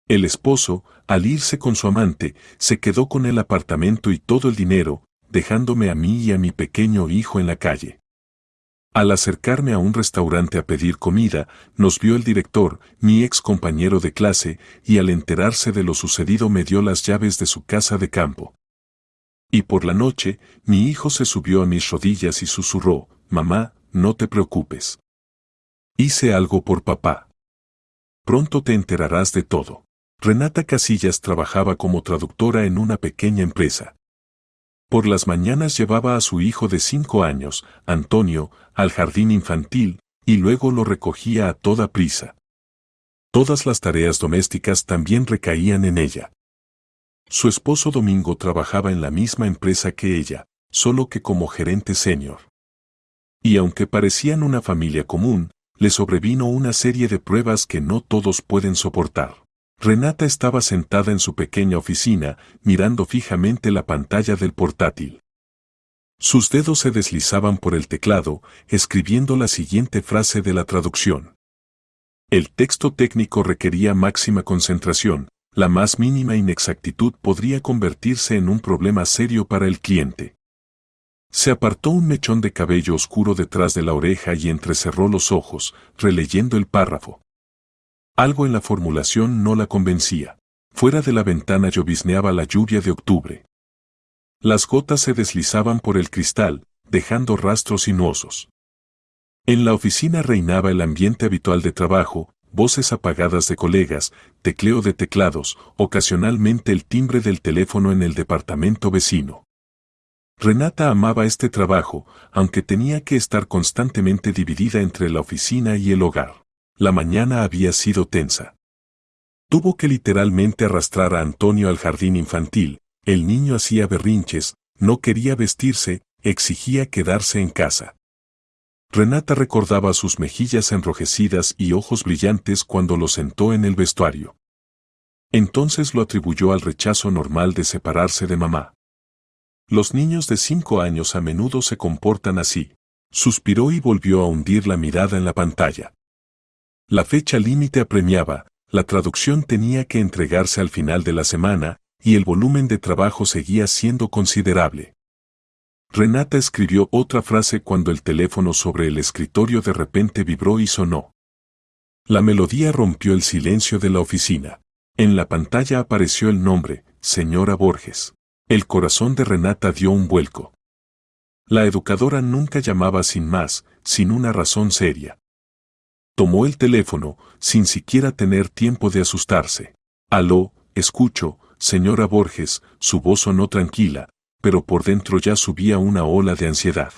El esposo, al irse con su amante, se quedó con el apartamento y todo el dinero, dejándome a mí y a mi pequeño hijo en la calle. Al acercarme a un restaurante a pedir comida, nos vio el director, mi ex compañero de clase, y al enterarse de lo sucedido me dio las llaves de su casa de campo. Y por la noche, mi hijo se subió a mis rodillas y susurró, «Mamá, no te preocupes. Hice algo por papá. Pronto te enterarás de todo». Renata Casillas trabajaba como traductora en una pequeña empresa. Por las mañanas llevaba a su hijo de 5 años, Antonio, al jardín infantil, y luego lo recogía a toda prisa. Todas las tareas domésticas también recaían en ella. Su esposo Domingo trabajaba en la misma empresa que ella, solo que como gerente senior. Y aunque parecían una familia común, le sobrevino una serie de pruebas que no todos pueden soportar. Renata estaba sentada en su pequeña oficina, mirando fijamente la pantalla del portátil. Sus dedos se deslizaban por el teclado, escribiendo la siguiente frase de la traducción. El texto técnico requería máxima concentración, la más mínima inexactitud podría convertirse en un problema serio para el cliente. Se apartó un mechón de cabello oscuro detrás de la oreja y entrecerró los ojos, releyendo el párrafo. Algo en la formulación no la convencía. Fuera de la ventana llovizneaba la lluvia de octubre. Las gotas se deslizaban por el cristal, dejando rastros sinuosos. En la oficina reinaba el ambiente habitual de trabajo, voces apagadas de colegas, tecleo de teclados, ocasionalmente el timbre del teléfono en el departamento vecino. Renata amaba este trabajo, aunque tenía que estar constantemente dividida entre la oficina y el hogar. La mañana había sido tensa. Tuvo que literalmente arrastrar a Antonio al jardín infantil, el niño hacía berrinches, no quería vestirse, exigía quedarse en casa. Renata recordaba sus mejillas enrojecidas y ojos brillantes cuando lo sentó en el vestuario. Entonces lo atribuyó al rechazo normal de separarse de mamá. Los niños de 5 años a menudo se comportan así. Suspiró y volvió a hundir la mirada en la pantalla. La fecha límite apremiaba, la traducción tenía que entregarse al final de la semana, y el volumen de trabajo seguía siendo considerable. Renata escribió otra frase cuando el teléfono sobre el escritorio de repente vibró y sonó. La melodía rompió el silencio de la oficina. En la pantalla apareció el nombre, señora Borges. El corazón de Renata dio un vuelco. La educadora nunca llamaba sin más, sin una razón seria. Tomó el teléfono, sin siquiera tener tiempo de asustarse. «Aló, escucho, señora Borges», su voz sonó tranquila, pero por dentro ya subía una ola de ansiedad.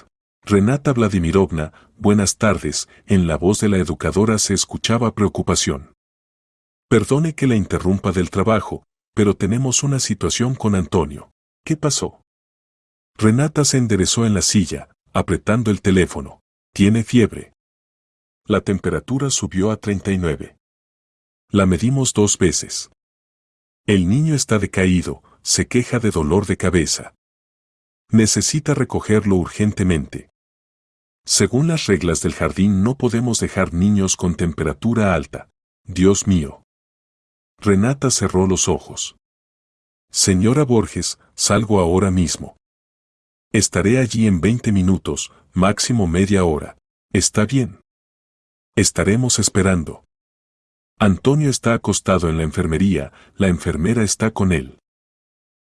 «Renata Vladimirovna, buenas tardes», en la voz de la educadora se escuchaba preocupación. «Perdone que la interrumpa del trabajo, pero tenemos una situación con Antonio». «¿Qué pasó?». Renata se enderezó en la silla, apretando el teléfono. «Tiene fiebre. La temperatura subió a 39. La medimos 2 veces. El niño está decaído, se queja de dolor de cabeza. Necesita recogerlo urgentemente. Según las reglas del jardín no podemos dejar niños con temperatura alta. Dios mío». Renata cerró los ojos. «Señora Borges, salgo ahora mismo. Estaré allí en 20 minutos, máximo media hora. ¿Está bien?». «Estaremos esperando». «Antonio está acostado en la enfermería, la enfermera está con él».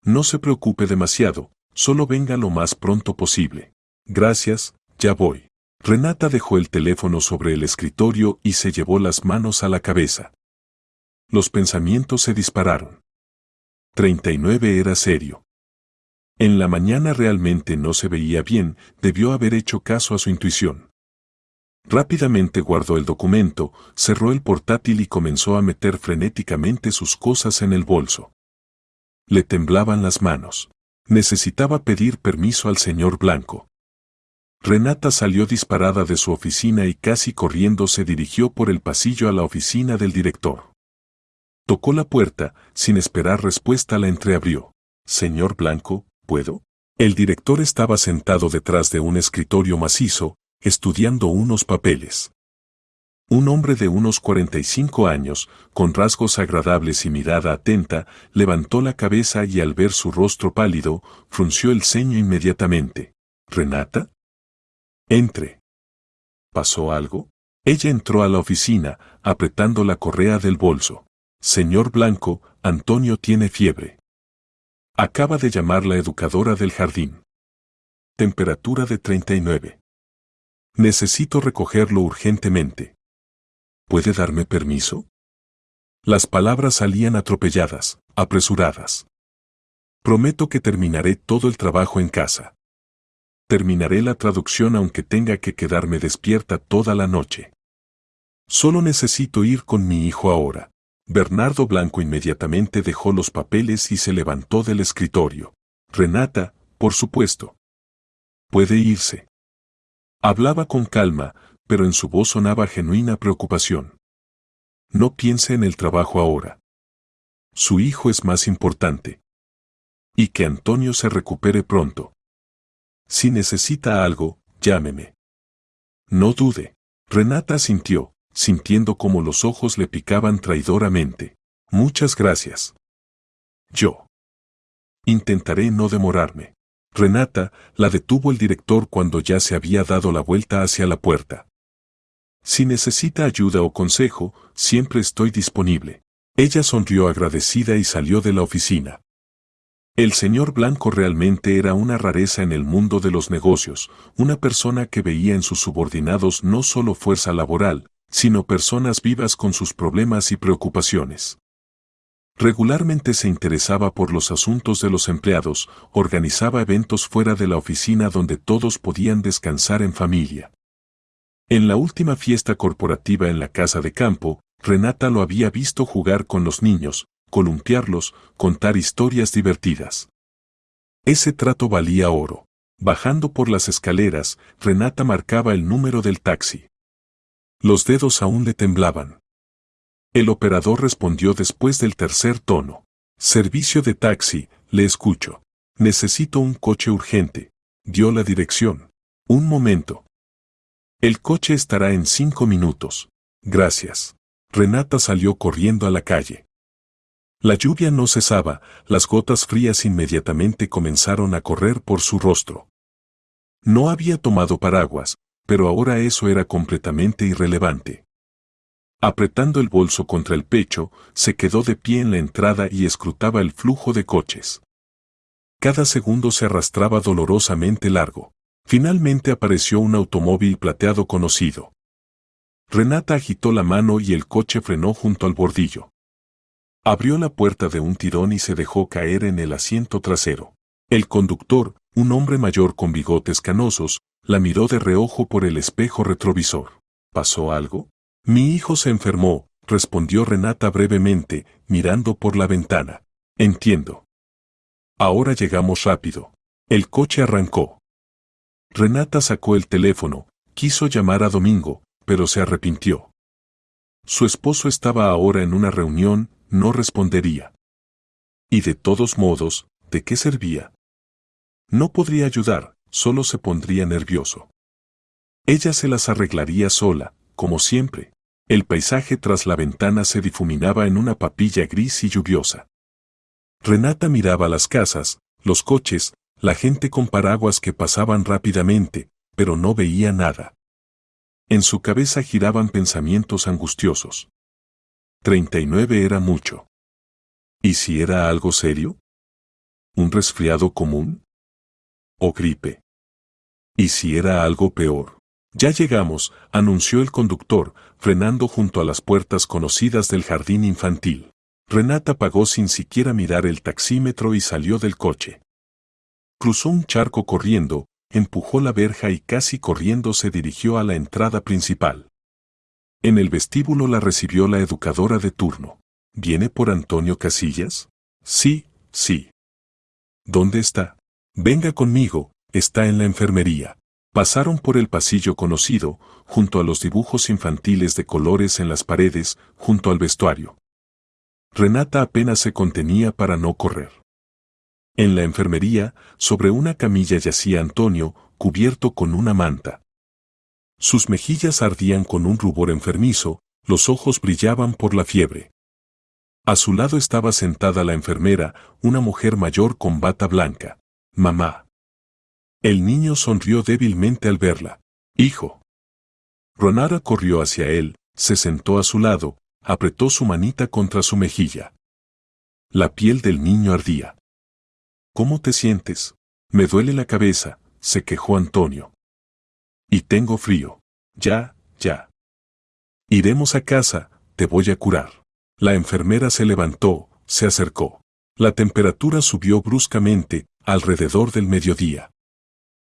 «No se preocupe demasiado, solo venga lo más pronto posible». «Gracias, ya voy». Renata dejó el teléfono sobre el escritorio y se llevó las manos a la cabeza. Los pensamientos se dispararon. 39 era serio. En la mañana realmente no se veía bien, debió haber hecho caso a su intuición. Rápidamente guardó el documento, cerró el portátil y comenzó a meter frenéticamente sus cosas en el bolso. Le temblaban las manos. Necesitaba pedir permiso al señor Blanco. Renata salió disparada de su oficina y casi corriendo se dirigió por el pasillo a la oficina del director. Tocó la puerta, sin esperar respuesta la entreabrió. «Señor Blanco, ¿puedo?». El director estaba sentado detrás de un escritorio macizo, estudiando unos papeles. Un hombre de unos 45 años, con rasgos agradables y mirada atenta, levantó la cabeza y al ver su rostro pálido, frunció el ceño inmediatamente. ¿Renata? Entre. ¿Pasó algo? Ella entró a la oficina, apretando la correa del bolso. Señor Blanco, Antonio tiene fiebre. Acaba de llamar la educadora del jardín. Temperatura de 39. Necesito recogerlo urgentemente. ¿Puede darme permiso? Las palabras salían atropelladas, apresuradas. Prometo que terminaré todo el trabajo en casa. Terminaré la traducción aunque tenga que quedarme despierta toda la noche. Solo necesito ir con mi hijo ahora. Bernardo Blanco inmediatamente dejó los papeles y se levantó del escritorio. Renata, por supuesto. Puede irse. Hablaba con calma, pero en su voz sonaba genuina preocupación. No piense en el trabajo ahora. Su hijo es más importante. Y que Antonio se recupere pronto. Si necesita algo, llámeme. No dude. Renata asintió, sintiendo como los ojos le picaban traidoramente. Muchas gracias. Yo. Intentaré no demorarme. Renata la detuvo el director cuando ya se había dado la vuelta hacia la puerta. Si necesita ayuda o consejo, siempre estoy disponible. Ella sonrió agradecida y salió de la oficina. El señor Blanco realmente era una rareza en el mundo de los negocios, una persona que veía en sus subordinados no solo fuerza laboral, sino personas vivas con sus problemas y preocupaciones. Regularmente se interesaba por los asuntos de los empleados, organizaba eventos fuera de la oficina donde todos podían descansar en familia. En la última fiesta corporativa en la casa de campo, Renata lo había visto jugar con los niños, columpiarlos, contar historias divertidas. Ese trato valía oro. Bajando por las escaleras, Renata marcaba el número del taxi. Los dedos aún le temblaban. El operador respondió después del tercer tono. Servicio de taxi, le escucho. Necesito un coche urgente. Dio la dirección. Un momento. El coche estará en 5 minutos. Gracias. Renata salió corriendo a la calle. La lluvia no cesaba, las gotas frías inmediatamente comenzaron a correr por su rostro. No había tomado paraguas, pero ahora eso era completamente irrelevante. Apretando el bolso contra el pecho, se quedó de pie en la entrada y escrutaba el flujo de coches. Cada segundo se arrastraba dolorosamente largo. Finalmente apareció un automóvil plateado conocido. Renata agitó la mano y el coche frenó junto al bordillo. Abrió la puerta de un tirón y se dejó caer en el asiento trasero. El conductor, un hombre mayor con bigotes canosos, la miró de reojo por el espejo retrovisor. ¿Pasó algo? Mi hijo se enfermó, respondió Renata brevemente, mirando por la ventana. Entiendo. Ahora llegamos rápido. El coche arrancó. Renata sacó el teléfono, quiso llamar a Domingo, pero se arrepintió. Su esposo estaba ahora en una reunión, no respondería. Y de todos modos, ¿de qué servía? No podría ayudar, solo se pondría nervioso. Ella se las arreglaría sola, como siempre. El paisaje tras la ventana se difuminaba en una papilla gris y lluviosa. Renata miraba las casas, los coches, la gente con paraguas que pasaban rápidamente, pero no veía nada. En su cabeza giraban pensamientos angustiosos. 39 era mucho. ¿Y si era algo serio? ¿Un resfriado común? ¿O gripe? ¿Y si era algo peor? Ya llegamos, anunció el conductor, frenando junto a las puertas conocidas del jardín infantil. Renata pagó sin siquiera mirar el taxímetro y salió del coche. Cruzó un charco corriendo, empujó la verja y casi corriendo se dirigió a la entrada principal. En el vestíbulo la recibió la educadora de turno. ¿Viene por Antonio Casillas? Sí, sí. ¿Dónde está? Venga conmigo, está en la enfermería. Pasaron por el pasillo conocido, junto a los dibujos infantiles de colores en las paredes, junto al vestuario. Renata apenas se contenía para no correr. En la enfermería, sobre una camilla yacía Antonio, cubierto con una manta. Sus mejillas ardían con un rubor enfermizo, los ojos brillaban por la fiebre. A su lado estaba sentada la enfermera, una mujer mayor con bata blanca. Mamá. El niño sonrió débilmente al verla. Hijo. Renata corrió hacia él, se sentó a su lado, apretó su manita contra su mejilla. La piel del niño ardía. ¿Cómo te sientes? Me duele la cabeza, se quejó Antonio. Y tengo frío. Ya. Iremos a casa, te voy a curar. La enfermera se levantó, se acercó. La temperatura subió bruscamente, alrededor del mediodía.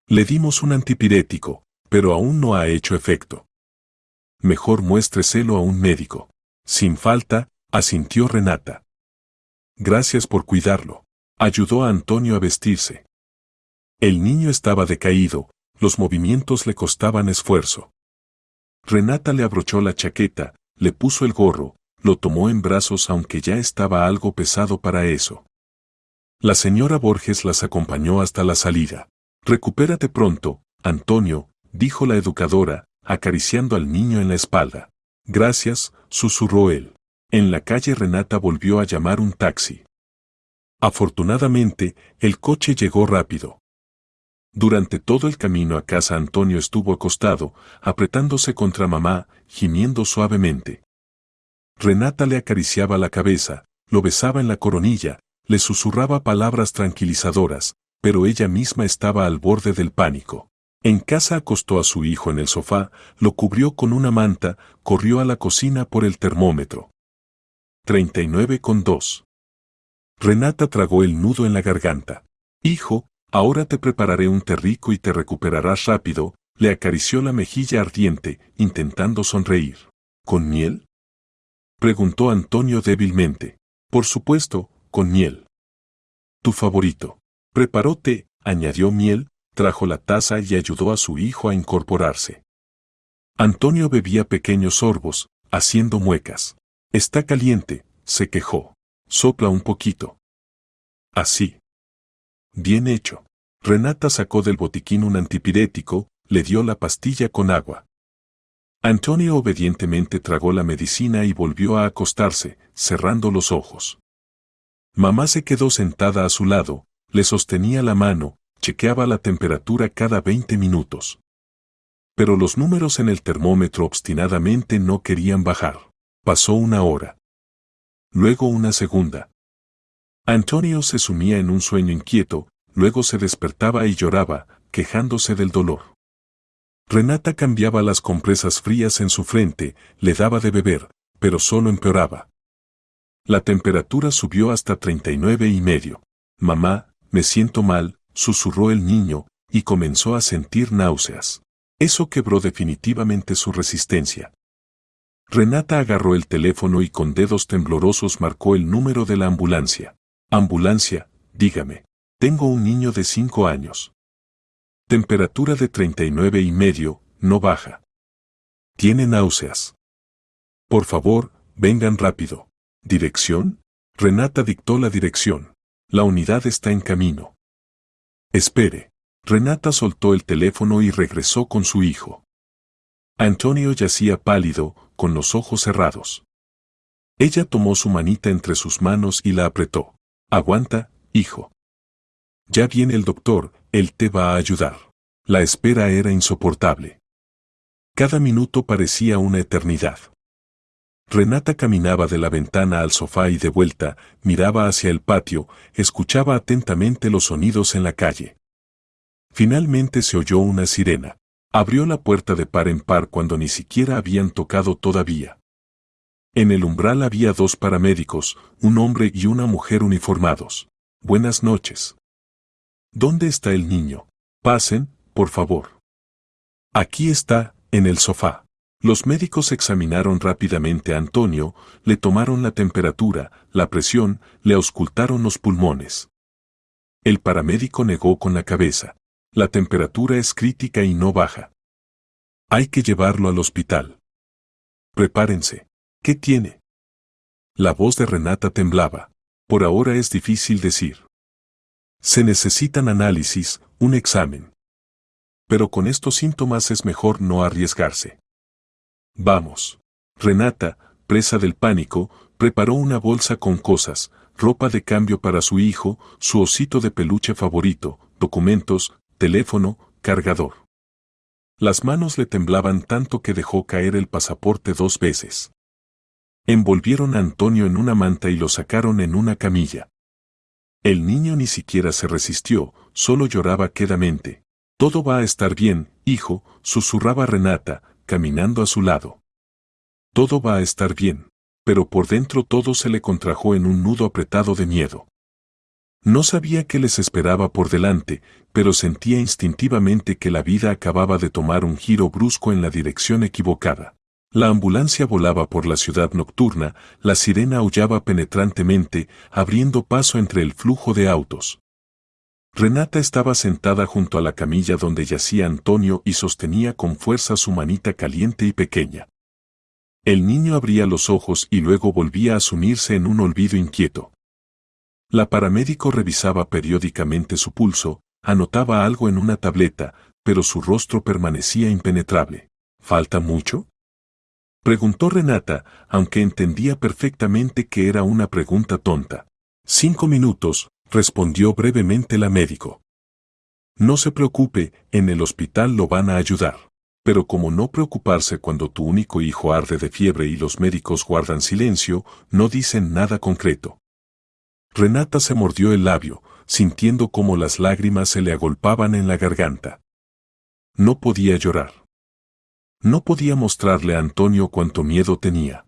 Le dimos un antipirético, pero aún no ha hecho efecto. Mejor muéstreselo a un médico. Sin falta, asintió Renata. Gracias por cuidarlo. Ayudó a Antonio a vestirse. El niño estaba decaído, los movimientos le costaban esfuerzo. Renata le abrochó la chaqueta, le puso el gorro, lo tomó en brazos aunque ya estaba algo pesado para eso. La señora Borges las acompañó hasta la salida. Recupérate pronto, Antonio, dijo la educadora, acariciando al niño en la espalda. Gracias, susurró él. En la calle Renata volvió a llamar un taxi. Afortunadamente, el coche llegó rápido. Durante todo el camino a casa Antonio estuvo acostado, apretándose contra mamá, gimiendo suavemente. Renata le acariciaba la cabeza, lo besaba en la coronilla, le susurraba palabras tranquilizadoras, pero ella misma estaba al borde del pánico. En casa acostó a su hijo en el sofá, lo cubrió con una manta, corrió a la cocina por el termómetro. 39,2. Renata tragó el nudo en la garganta. Hijo, ahora te prepararé un té rico y te recuperarás rápido, le acarició la mejilla ardiente, intentando sonreír. ¿Con miel? Preguntó Antonio débilmente. Por supuesto, con miel. Tu favorito. Preparó té, añadió miel, trajo la taza y ayudó a su hijo a incorporarse. Antonio bebía pequeños sorbos, haciendo muecas. Está caliente, se quejó. Sopla un poquito. Así. Bien hecho. Renata sacó del botiquín un antipirético, le dio la pastilla con agua. Antonio obedientemente tragó la medicina y volvió a acostarse, cerrando los ojos. Mamá se quedó sentada a su lado, le sostenía la mano, chequeaba la temperatura cada 20 minutos. Pero los números en el termómetro obstinadamente no querían bajar. Pasó una hora. Luego una segunda. Antonio se sumía en un sueño inquieto, luego se despertaba y lloraba, quejándose del dolor. Renata cambiaba las compresas frías en su frente, le daba de beber, pero solo empeoraba. La temperatura subió hasta 39,5. Mamá, me siento mal, susurró el niño, y comenzó a sentir náuseas. Eso quebró definitivamente su resistencia. Renata agarró el teléfono y con dedos temblorosos marcó el número de la ambulancia. Ambulancia, dígame. Tengo un niño de 5 años. Temperatura de 39,5, no baja. Tiene náuseas. Por favor, vengan rápido. ¿Dirección? Renata dictó la dirección. La unidad está en camino. Espere. Renata soltó el teléfono y regresó con su hijo. Antonio yacía pálido, con los ojos cerrados. Ella tomó su manita entre sus manos y la apretó. Aguanta, hijo. Ya viene el doctor, él te va a ayudar. La espera era insoportable. Cada minuto parecía una eternidad. Renata caminaba de la ventana al sofá y de vuelta, miraba hacia el patio, escuchaba atentamente los sonidos en la calle. Finalmente se oyó una sirena. Abrió la puerta de par en par cuando ni siquiera habían tocado todavía. En el umbral había 2 paramédicos, un hombre y una mujer uniformados. Buenas noches. ¿Dónde está el niño? Pasen, por favor. Aquí está, en el sofá. Los médicos examinaron rápidamente a Antonio, le tomaron la temperatura, la presión, le auscultaron los pulmones. El paramédico negó con la cabeza. La temperatura es crítica y no baja. Hay que llevarlo al hospital. Prepárense. ¿Qué tiene? La voz de Renata temblaba. Por ahora es difícil decir. Se necesitan análisis, un examen. pero con estos síntomas es mejor no arriesgarse. Vamos. Renata, presa del pánico, preparó una bolsa con cosas, ropa de cambio para su hijo, su osito de peluche favorito, documentos, teléfono, cargador. Las manos le temblaban tanto que dejó caer el pasaporte 2 veces. Envolvieron a Antonio en una manta y lo sacaron en una camilla. El niño ni siquiera se resistió, solo lloraba quedamente. Todo va a estar bien, hijo, susurraba Renata, caminando a su lado. Todo va a estar bien, pero por dentro todo se le contrajo en un nudo apretado de miedo. No sabía qué les esperaba por delante, pero sentía instintivamente que la vida acababa de tomar un giro brusco en la dirección equivocada. La ambulancia volaba por la ciudad nocturna, la sirena aullaba penetrantemente, abriendo paso entre el flujo de autos. Renata estaba sentada junto a la camilla donde yacía Antonio y sostenía con fuerza su manita caliente y pequeña. El niño abría los ojos y luego volvía a sumirse en un olvido inquieto. La paramédico revisaba periódicamente su pulso, anotaba algo en una tableta, pero su rostro permanecía impenetrable. ¿Falta mucho?, preguntó Renata, aunque entendía perfectamente que era una pregunta tonta. 5 minutos, respondió brevemente la médico. No se preocupe, en el hospital lo van a ayudar. Pero como no preocuparse cuando tu único hijo arde de fiebre y los médicos guardan silencio, no dicen nada concreto. Renata se mordió el labio, sintiendo cómo las lágrimas se le agolpaban en la garganta. No podía llorar. No podía mostrarle a Antonio cuánto miedo tenía.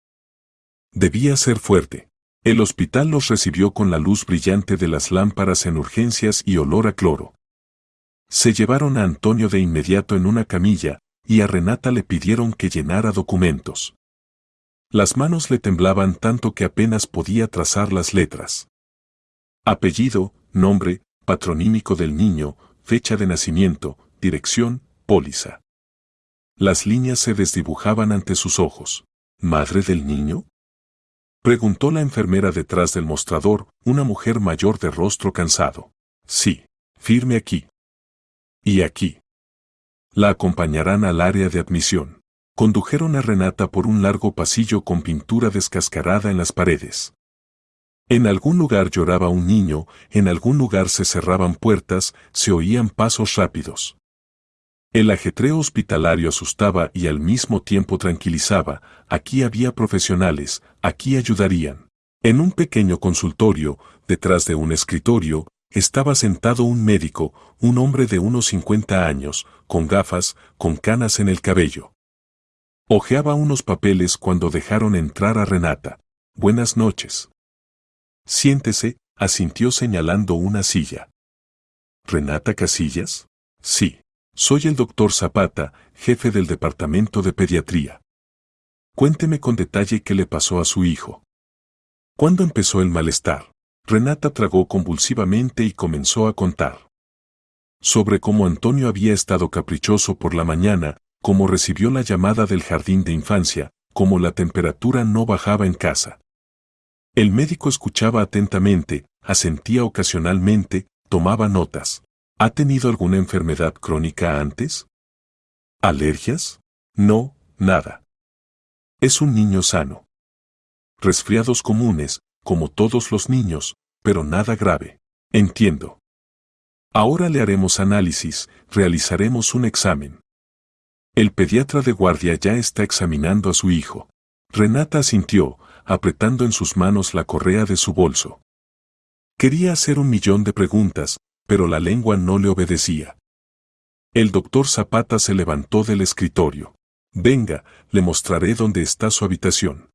Debía ser fuerte. El hospital los recibió con la luz brillante de las lámparas en urgencias y olor a cloro. Se llevaron a Antonio de inmediato en una camilla, y a Renata le pidieron que llenara documentos. Las manos le temblaban tanto que apenas podía trazar las letras. Apellido, nombre, patronímico del niño, fecha de nacimiento, dirección, póliza. Las líneas se desdibujaban ante sus ojos. ¿Madre del niño?, preguntó la enfermera detrás del mostrador, una mujer mayor de rostro cansado. Sí, firme aquí. Y aquí. La acompañarán al área de admisión. Condujeron a Renata por un largo pasillo con pintura descascarada en las paredes. En algún lugar lloraba un niño, en algún lugar se cerraban puertas, se oían pasos rápidos. El ajetreo hospitalario asustaba y al mismo tiempo tranquilizaba. Aquí había profesionales, aquí ayudarían. En un pequeño consultorio, detrás de un escritorio, estaba sentado un médico, un hombre de unos 50 años, con gafas, con canas en el cabello. Hojeaba unos papeles cuando dejaron entrar a Renata. Buenas noches. Siéntese, asintió señalando una silla. ¿Renata Casillas? Sí. Soy el doctor Zapata, jefe del departamento de pediatría. Cuénteme con detalle qué le pasó a su hijo. ¿Cuándo empezó el malestar? Renata tragó convulsivamente y comenzó a contar. Sobre cómo Antonio había estado caprichoso por la mañana, cómo recibió la llamada del jardín de infancia, cómo la temperatura no bajaba en casa. El médico escuchaba atentamente, asentía ocasionalmente, tomaba notas. ¿Ha tenido alguna enfermedad crónica antes? ¿Alergias? No, nada. Es un niño sano. Resfriados comunes, como todos los niños, pero nada grave. Entiendo. Ahora le haremos análisis, realizaremos un examen. El pediatra de guardia ya está examinando a su hijo. Renata asintió, apretando en sus manos la correa de su bolso. Quería hacer 1.000.000 de preguntas, pero la lengua no le obedecía. El doctor Zapata se levantó del escritorio. Venga, le mostraré dónde está su habitación.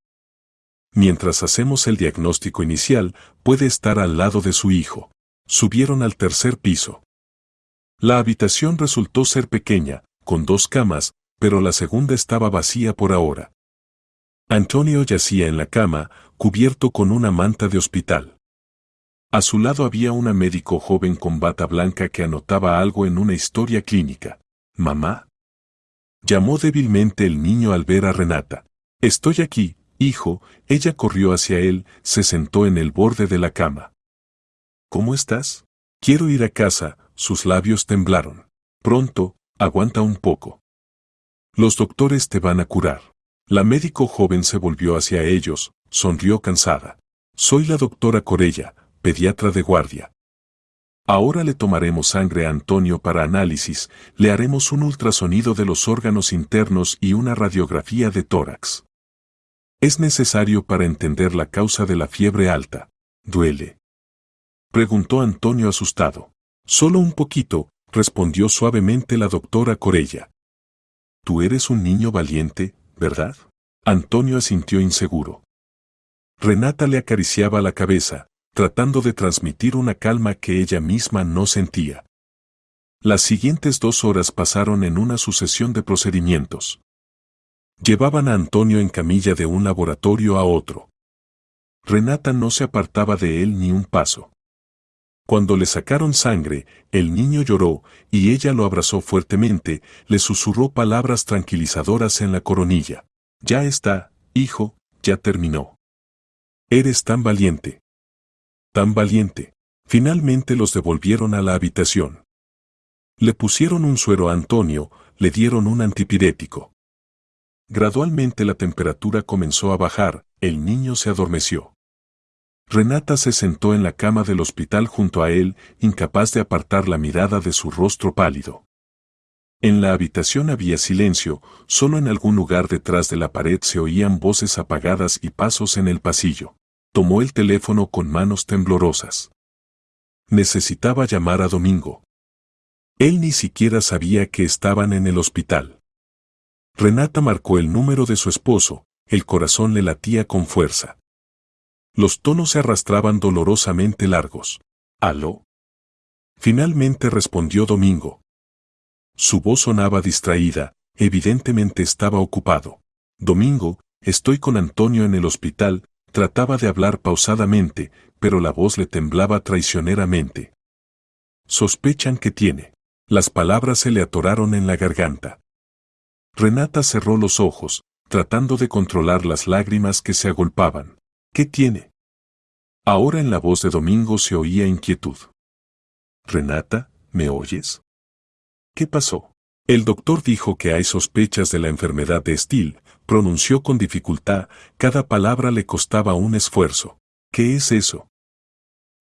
Mientras hacemos el diagnóstico inicial, puede estar al lado de su hijo. Subieron al 3er piso. La habitación resultó ser pequeña, con 2 camas, pero la segunda estaba vacía por ahora. Antonio yacía en la cama, cubierto con una manta de hospital. A su lado había una médico joven con bata blanca que anotaba algo en una historia clínica. ¿Mamá?, llamó débilmente el niño al ver a Renata. Estoy aquí, hijo. Ella corrió hacia él, se sentó en el borde de la cama. ¿Cómo estás? Quiero ir a casa. Sus labios temblaron. Pronto, Aguanta un poco. Los doctores te van a curar. La médico joven se volvió hacia ellos, sonrió cansada. Soy la doctora Corella, pediatra de guardia. Ahora le tomaremos sangre a Antonio para análisis, le haremos un ultrasonido de los órganos internos y una radiografía de tórax. Es necesario para entender la causa de la fiebre alta. ¿Duele?, preguntó Antonio asustado. Solo un poquito, respondió suavemente la doctora Corella. Tú eres un niño valiente, ¿verdad? Antonio asintió inseguro. Renata le acariciaba la cabeza, tratando de transmitir una calma que ella misma no sentía. Las siguientes 2 horas pasaron en una sucesión de procedimientos. Llevaban a Antonio en camilla de un laboratorio a otro. Renata no se apartaba de él ni un paso. Cuando le sacaron sangre, el niño lloró, y ella lo abrazó fuertemente, le susurró palabras tranquilizadoras en la coronilla. Ya está, hijo, ya terminó. Eres tan valiente. Tan valiente. Finalmente los devolvieron a la habitación. Le pusieron un suero a Antonio, le dieron un antipirético. Gradualmente la temperatura comenzó a bajar, el niño se adormeció. Renata se sentó en la cama del hospital junto a él, incapaz de apartar la mirada de su rostro pálido. En la habitación había silencio, solo en algún lugar detrás de la pared se oían voces apagadas y pasos en el pasillo. Tomó el teléfono con manos temblorosas. Necesitaba llamar a Domingo. Él ni siquiera sabía que estaban en el hospital. Renata marcó el número de su esposo, el corazón le latía con fuerza. Los tonos se arrastraban dolorosamente largos. ¿Aló? Finalmente respondió Domingo. Su voz sonaba distraída, evidentemente estaba ocupado. Domingo, estoy con Antonio en el hospital, trataba de hablar pausadamente, pero la voz le temblaba traicioneramente. Sospechan que tiene. Las palabras se le atoraron en la garganta. Renata cerró los ojos, tratando de controlar las lágrimas que se agolpaban. ¿Qué tiene? Ahora en la voz de Domingo se oía inquietud. Renata, ¿me oyes? ¿Qué pasó? El doctor dijo que hay sospechas de la enfermedad de Still, pronunció con dificultad, cada palabra le costaba un esfuerzo. ¿Qué es eso?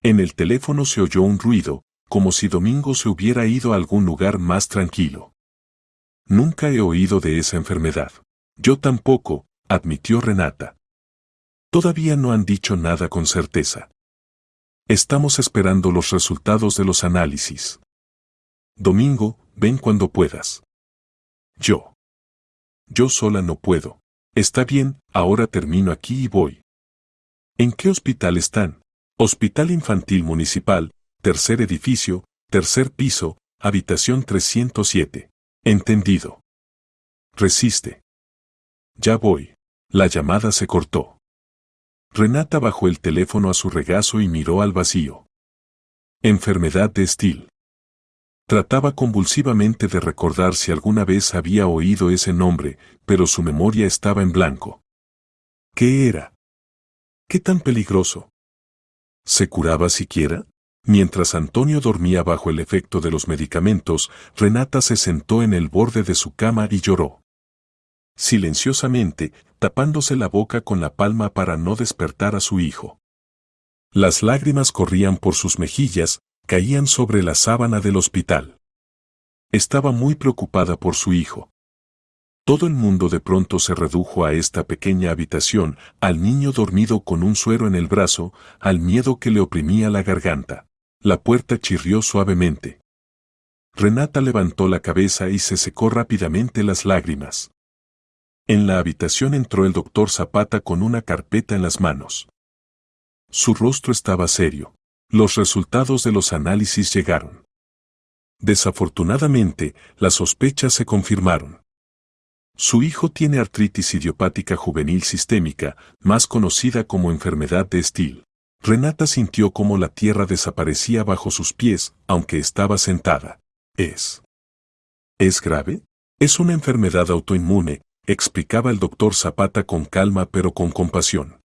En el teléfono se oyó un ruido, como si Domingo se hubiera ido a algún lugar más tranquilo. Nunca he oído de esa enfermedad. Yo tampoco, admitió Renata. Todavía no han dicho nada con certeza. Estamos esperando los resultados de los análisis. Domingo, ven cuando puedas. Yo sola no puedo. Está bien, ahora termino aquí y voy. ¿En qué hospital están? Hospital Infantil Municipal, tercer edificio, tercer piso, habitación 307. Entendido. Resiste. Ya voy. La llamada se cortó. Renata bajó el teléfono a su regazo y miró al vacío. Enfermedad de Still. Trataba convulsivamente de recordar si alguna vez había oído ese nombre, pero su memoria estaba en blanco. ¿Qué era? ¿Qué tan peligroso? ¿Se curaba siquiera? Mientras Antonio dormía bajo el efecto de los medicamentos, Renata se sentó en el borde de su cama y lloró. Silenciosamente, tapándose la boca con la palma para no despertar a su hijo. Las lágrimas corrían por sus mejillas, caían sobre la sábana del hospital. Estaba muy preocupada por su hijo. Todo el mundo de pronto se redujo a esta pequeña habitación, al niño dormido con un suero en el brazo, al miedo que le oprimía la garganta. La puerta chirrió suavemente. Renata levantó la cabeza y se secó rápidamente las lágrimas. En la habitación entró el doctor Zapata con una carpeta en las manos. Su rostro estaba serio. Los resultados de los análisis llegaron. Desafortunadamente, las sospechas se confirmaron. Su hijo tiene artritis idiopática juvenil sistémica, más conocida como enfermedad de Still. Renata sintió cómo la tierra desaparecía bajo sus pies, aunque estaba sentada. ¿Es grave? Es una enfermedad autoinmune, explicaba el doctor Zapata con calma pero con compasión.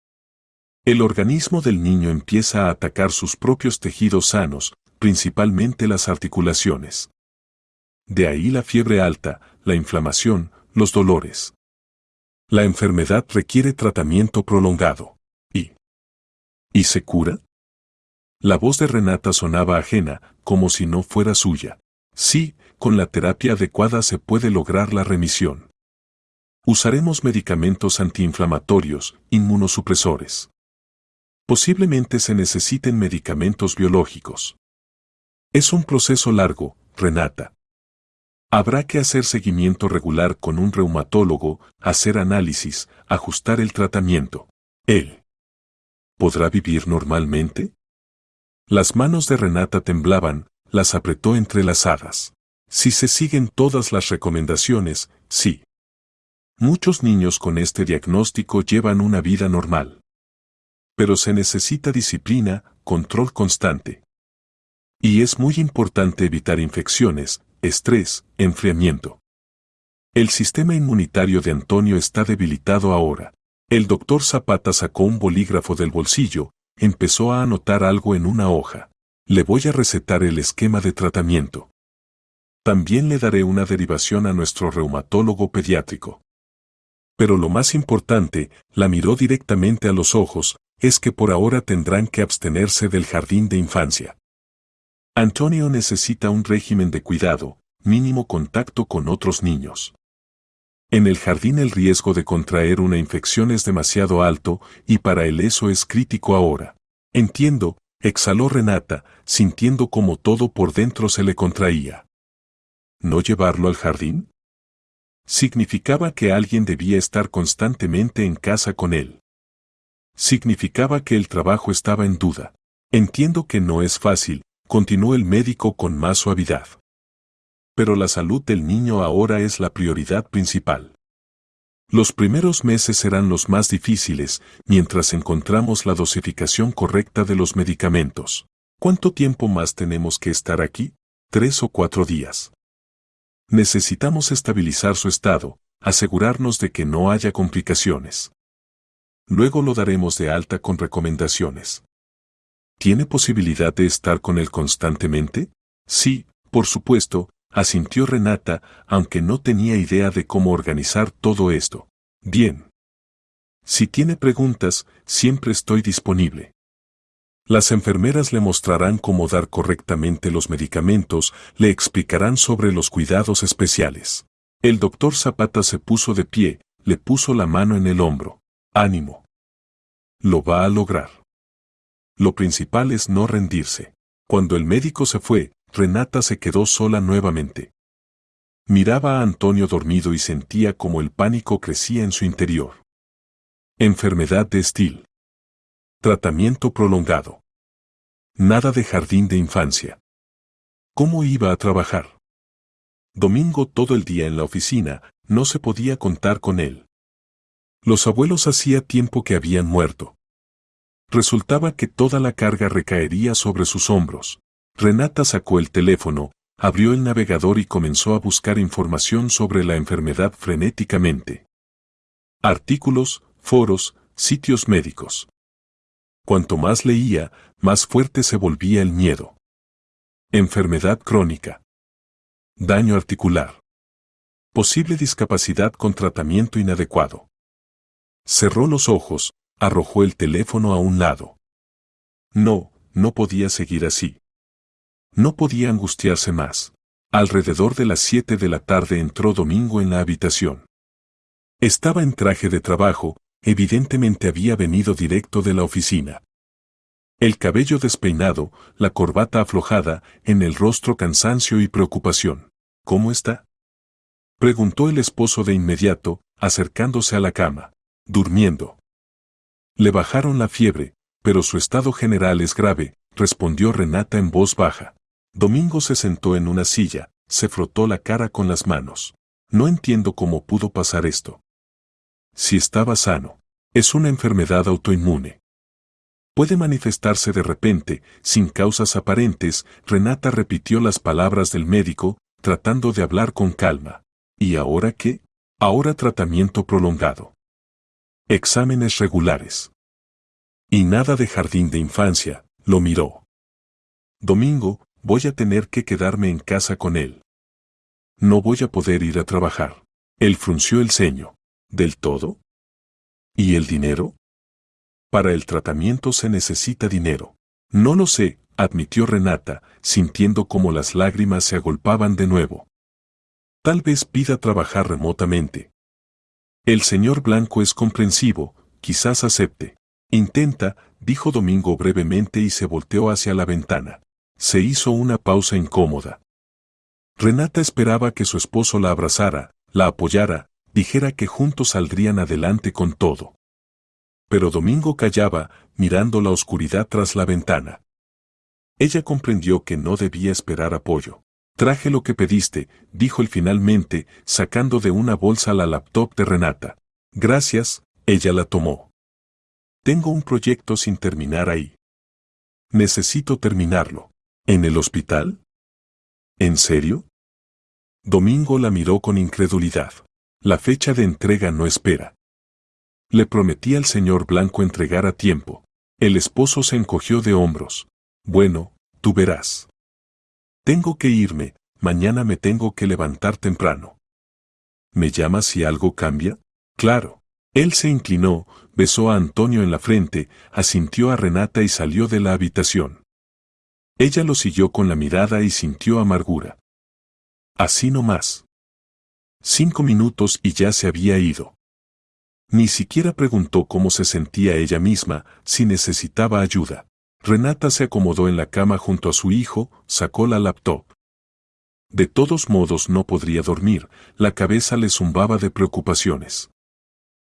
El organismo del niño empieza a atacar sus propios tejidos sanos, principalmente las articulaciones. De ahí la fiebre alta, la inflamación, los dolores. La enfermedad requiere tratamiento prolongado. ¿Y se cura? La voz de Renata sonaba ajena, como si no fuera suya. Sí, con la terapia adecuada se puede lograr la remisión. Usaremos medicamentos antiinflamatorios, inmunosupresores. Posiblemente se necesiten medicamentos biológicos. Es un proceso largo, Renata. Habrá que hacer seguimiento regular con un reumatólogo, hacer análisis, ajustar el tratamiento. ¿Él podrá vivir normalmente? Las manos de Renata temblaban, las apretó entrelazadas. Si se siguen todas las recomendaciones, sí. Muchos niños con este diagnóstico llevan una vida normal. Pero se necesita disciplina, control constante. Y es muy importante evitar infecciones, estrés, enfriamiento. El sistema inmunitario de Antonio está debilitado ahora. El doctor Zapata sacó un bolígrafo del bolsillo, empezó a anotar algo en una hoja. Le voy a recetar el esquema de tratamiento. También le daré una derivación a nuestro reumatólogo pediátrico. Pero lo más importante, la miró directamente a los ojos, es que por ahora tendrán que abstenerse del jardín de infancia. Antonio necesita un régimen de cuidado, mínimo contacto con otros niños. En el jardín el riesgo de contraer una infección es demasiado alto y para él eso es crítico ahora. Entiendo, exhaló Renata, sintiendo como todo por dentro se le contraía. ¿No llevarlo al jardín? Significaba que alguien debía estar constantemente en casa con él. Significaba que el trabajo estaba en duda. Entiendo que no es fácil, continuó el médico con más suavidad. Pero la salud del niño ahora es la prioridad principal. Los primeros meses serán los más difíciles, mientras encontramos la dosificación correcta de los medicamentos. ¿Cuánto tiempo más tenemos que estar aquí? 3 o 4 días. Necesitamos estabilizar su estado, asegurarnos de que no haya complicaciones. Luego lo daremos de alta con recomendaciones. ¿Tiene posibilidad de estar con él constantemente? Sí, por supuesto, asintió Renata, aunque no tenía idea de cómo organizar todo esto. Bien. Si tiene preguntas, siempre estoy disponible. Las enfermeras le mostrarán cómo dar correctamente los medicamentos, le explicarán sobre los cuidados especiales. El doctor Zapata se puso de pie, le puso la mano en el hombro. Ánimo. Lo va a lograr. Lo principal es no rendirse. Cuando el médico se fue, Renata se quedó sola nuevamente. Miraba a Antonio dormido y sentía como el pánico crecía en su interior. Enfermedad de Still. Tratamiento prolongado. Nada de jardín de infancia. ¿Cómo iba a trabajar? Domingo todo el día en la oficina, no se podía contar con él. Los abuelos hacía tiempo que habían muerto. Resultaba que toda la carga recaería sobre sus hombros. Renata sacó el teléfono, abrió el navegador y comenzó a buscar información sobre la enfermedad frenéticamente. Artículos, foros, sitios médicos. Cuanto más leía, más fuerte se volvía el miedo. Enfermedad crónica. Daño articular. Posible discapacidad con tratamiento inadecuado. Cerró los ojos, arrojó el teléfono a un lado. No podía seguir así. No podía angustiarse más. Alrededor de las 7 de la tarde entró Domingo en la habitación. Estaba en traje de trabajo, evidentemente había venido directo de la oficina. El cabello despeinado, la corbata aflojada, en el rostro cansancio y preocupación. ¿Cómo está? Preguntó el esposo de inmediato, acercándose a la cama. Durmiendo. Le bajaron la fiebre, pero su estado general es grave, respondió Renata en voz baja. Domingo se sentó en una silla, se frotó la cara con las manos. No entiendo cómo pudo pasar esto. Si estaba sano. Es una enfermedad autoinmune. Puede manifestarse de repente, sin causas aparentes. Renata repitió las palabras del médico, tratando de hablar con calma. ¿Y ahora qué? Ahora tratamiento prolongado. Exámenes regulares. Y nada de jardín de infancia, lo miró. Domingo, voy a tener que quedarme en casa con él. No voy a poder ir a trabajar. Él frunció el ceño. ¿Del todo? ¿Y el dinero? Para el tratamiento se necesita dinero. No lo sé, admitió Renata, sintiendo cómo las lágrimas se agolpaban de nuevo. Tal vez pida trabajar remotamente. El señor Blanco es comprensivo, quizás acepte. Intenta, dijo Domingo brevemente y se volteó hacia la ventana. Se hizo una pausa incómoda. Renata esperaba que su esposo la abrazara, la apoyara, dijera que juntos saldrían adelante con todo. Pero Domingo callaba, mirando la oscuridad tras la ventana. Ella comprendió que no debía esperar apoyo. Traje lo que pediste, dijo él finalmente, sacando de una bolsa la laptop de Renata. Gracias, ella la tomó. Tengo un proyecto sin terminar ahí. Necesito terminarlo. ¿En el hospital? ¿En serio? Domingo la miró con incredulidad. La fecha de entrega no espera. Le prometí al señor Blanco entregar a tiempo. El esposo se encogió de hombros. Bueno, tú verás. Tengo que irme, mañana me tengo que levantar temprano. ¿Me llamas si algo cambia? Claro. Él se inclinó, besó a Antonio en la frente, asintió a Renata y salió de la habitación. Ella lo siguió con la mirada y sintió amargura. Así no más. 5 minutos y ya se había ido. Ni siquiera preguntó cómo se sentía ella misma, si necesitaba ayuda. Renata se acomodó en la cama junto a su hijo, sacó la laptop. De todos modos no podría dormir, la cabeza le zumbaba de preocupaciones.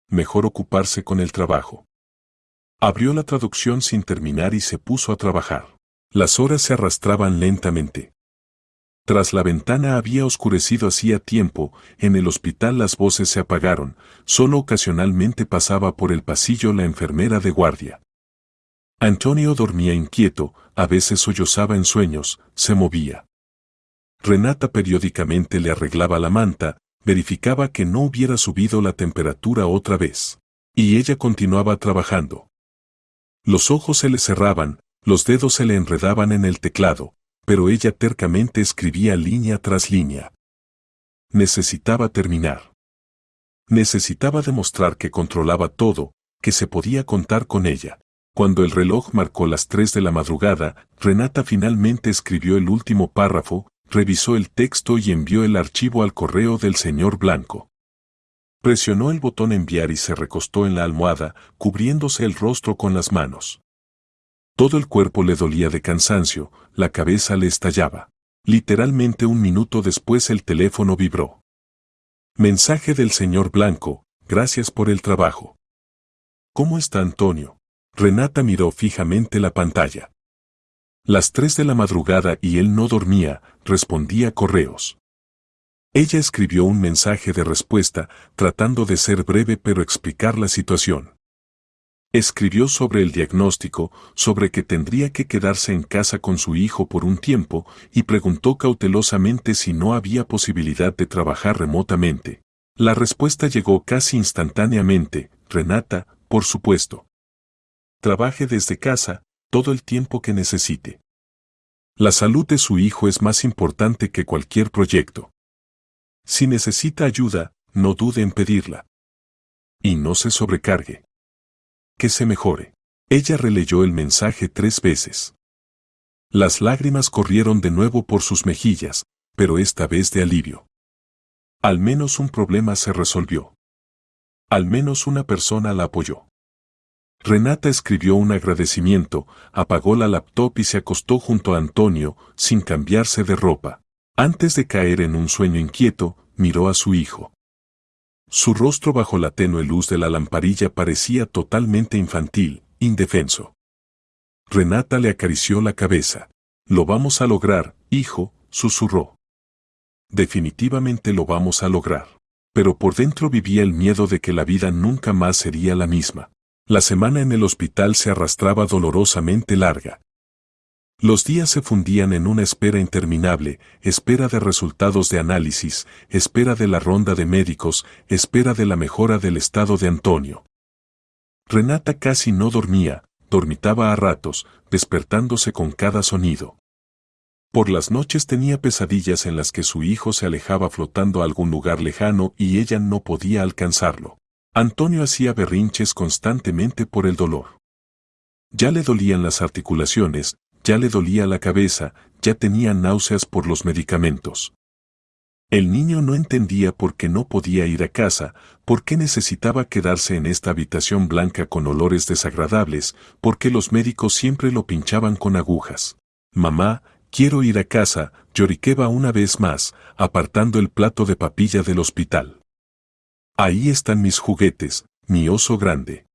Mejor ocuparse con el trabajo. Abrió la traducción sin terminar y se puso a trabajar. Las horas se arrastraban lentamente. Tras la ventana había oscurecido hacía tiempo, en el hospital las voces se apagaron, solo ocasionalmente pasaba por el pasillo la enfermera de guardia. Antonio dormía inquieto, a veces sollozaba en sueños, se movía. Renata periódicamente le arreglaba la manta, verificaba que no hubiera subido la temperatura otra vez. Y ella continuaba trabajando. Los ojos se le cerraban, los dedos se le enredaban en el teclado, pero ella tercamente escribía línea tras línea. Necesitaba terminar. Necesitaba demostrar que controlaba todo, que se podía contar con ella. Cuando el reloj marcó las 3 de la madrugada, Renata finalmente escribió el último párrafo, revisó el texto y envió el archivo al correo del señor Blanco. Presionó el botón enviar y se recostó en la almohada, cubriéndose el rostro con las manos. Todo el cuerpo le dolía de cansancio, la cabeza le estallaba. Literalmente un minuto después el teléfono vibró. Mensaje del señor Blanco, gracias por el trabajo. ¿Cómo está Antonio? Renata miró fijamente la pantalla. Las 3 de la madrugada y él no dormía, respondía correos. Ella escribió un mensaje de respuesta, tratando de ser breve pero explicar la situación. Escribió sobre el diagnóstico, sobre que tendría que quedarse en casa con su hijo por un tiempo, y preguntó cautelosamente si no había posibilidad de trabajar remotamente. La respuesta llegó casi instantáneamente, Renata, por supuesto. Trabaje desde casa, todo el tiempo que necesite. La salud de su hijo es más importante que cualquier proyecto. Si necesita ayuda, no dude en pedirla. Y no se sobrecargue. Que se mejore. Ella releyó el mensaje 3 veces. Las lágrimas corrieron de nuevo por sus mejillas, pero esta vez de alivio. Al menos un problema se resolvió. Al menos una persona la apoyó. Renata escribió un agradecimiento, apagó la laptop y se acostó junto a Antonio, sin cambiarse de ropa. Antes de caer en un sueño inquieto, miró a su hijo. Su rostro bajo la tenue luz de la lamparilla parecía totalmente infantil, indefenso. Renata le acarició la cabeza. Lo vamos a lograr, hijo, susurró. Definitivamente lo vamos a lograr. Pero por dentro vivía el miedo de que la vida nunca más sería la misma. La semana en el hospital se arrastraba dolorosamente larga. Los días se fundían en una espera interminable, espera de resultados de análisis, espera de la ronda de médicos, espera de la mejora del estado de Antonio. Renata casi no dormía, dormitaba a ratos, despertándose con cada sonido. Por las noches tenía pesadillas en las que su hijo se alejaba flotando a algún lugar lejano y ella no podía alcanzarlo. Antonio hacía berrinches constantemente por el dolor. Ya le dolían las articulaciones, ya le dolía la cabeza, ya tenía náuseas por los medicamentos. El niño no entendía por qué no podía ir a casa, por qué necesitaba quedarse en esta habitación blanca con olores desagradables, por qué los médicos siempre lo pinchaban con agujas. Mamá, quiero ir a casa, lloriqueba una vez más, apartando el plato de papilla del hospital. Ahí están mis juguetes, mi oso grande.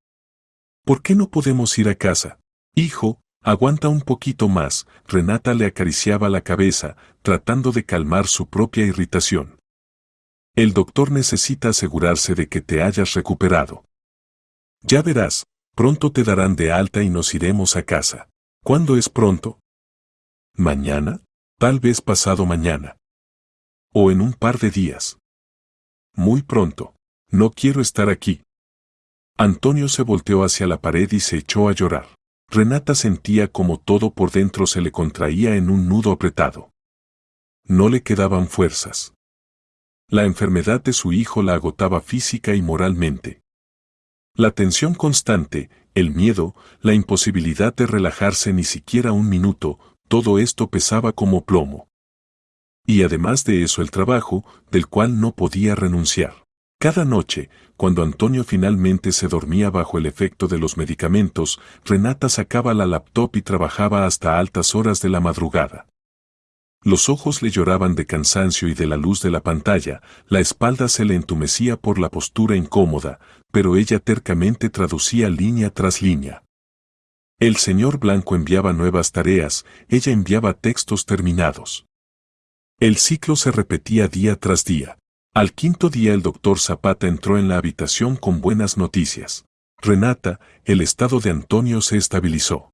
¿Por qué no podemos ir a casa? Hijo, aguanta un poquito más. Renata le acariciaba la cabeza, tratando de calmar su propia irritación. El doctor necesita asegurarse de que te hayas recuperado. Ya verás, pronto te darán de alta y nos iremos a casa. ¿Cuándo es pronto? ¿Mañana? Tal vez pasado mañana. O en un par de días. Muy pronto. No quiero estar aquí. Antonio se volteó hacia la pared y se echó a llorar. Renata sentía como todo por dentro se le contraía en un nudo apretado. No le quedaban fuerzas. La enfermedad de su hijo la agotaba física y moralmente. La tensión constante, el miedo, la imposibilidad de relajarse ni siquiera un minuto, todo esto pesaba como plomo. Y además de eso el trabajo, del cual no podía renunciar. Cada noche, cuando Antonio finalmente se dormía bajo el efecto de los medicamentos, Renata sacaba la laptop y trabajaba hasta altas horas de la madrugada. Los ojos le lloraban de cansancio y de la luz de la pantalla, la espalda se le entumecía por la postura incómoda, pero ella tercamente traducía línea tras línea. El señor Blanco enviaba nuevas tareas, ella enviaba textos terminados. El ciclo se repetía día tras día. Al quinto día el doctor Zapata entró en la habitación con buenas noticias. Renata, el estado de Antonio se estabilizó.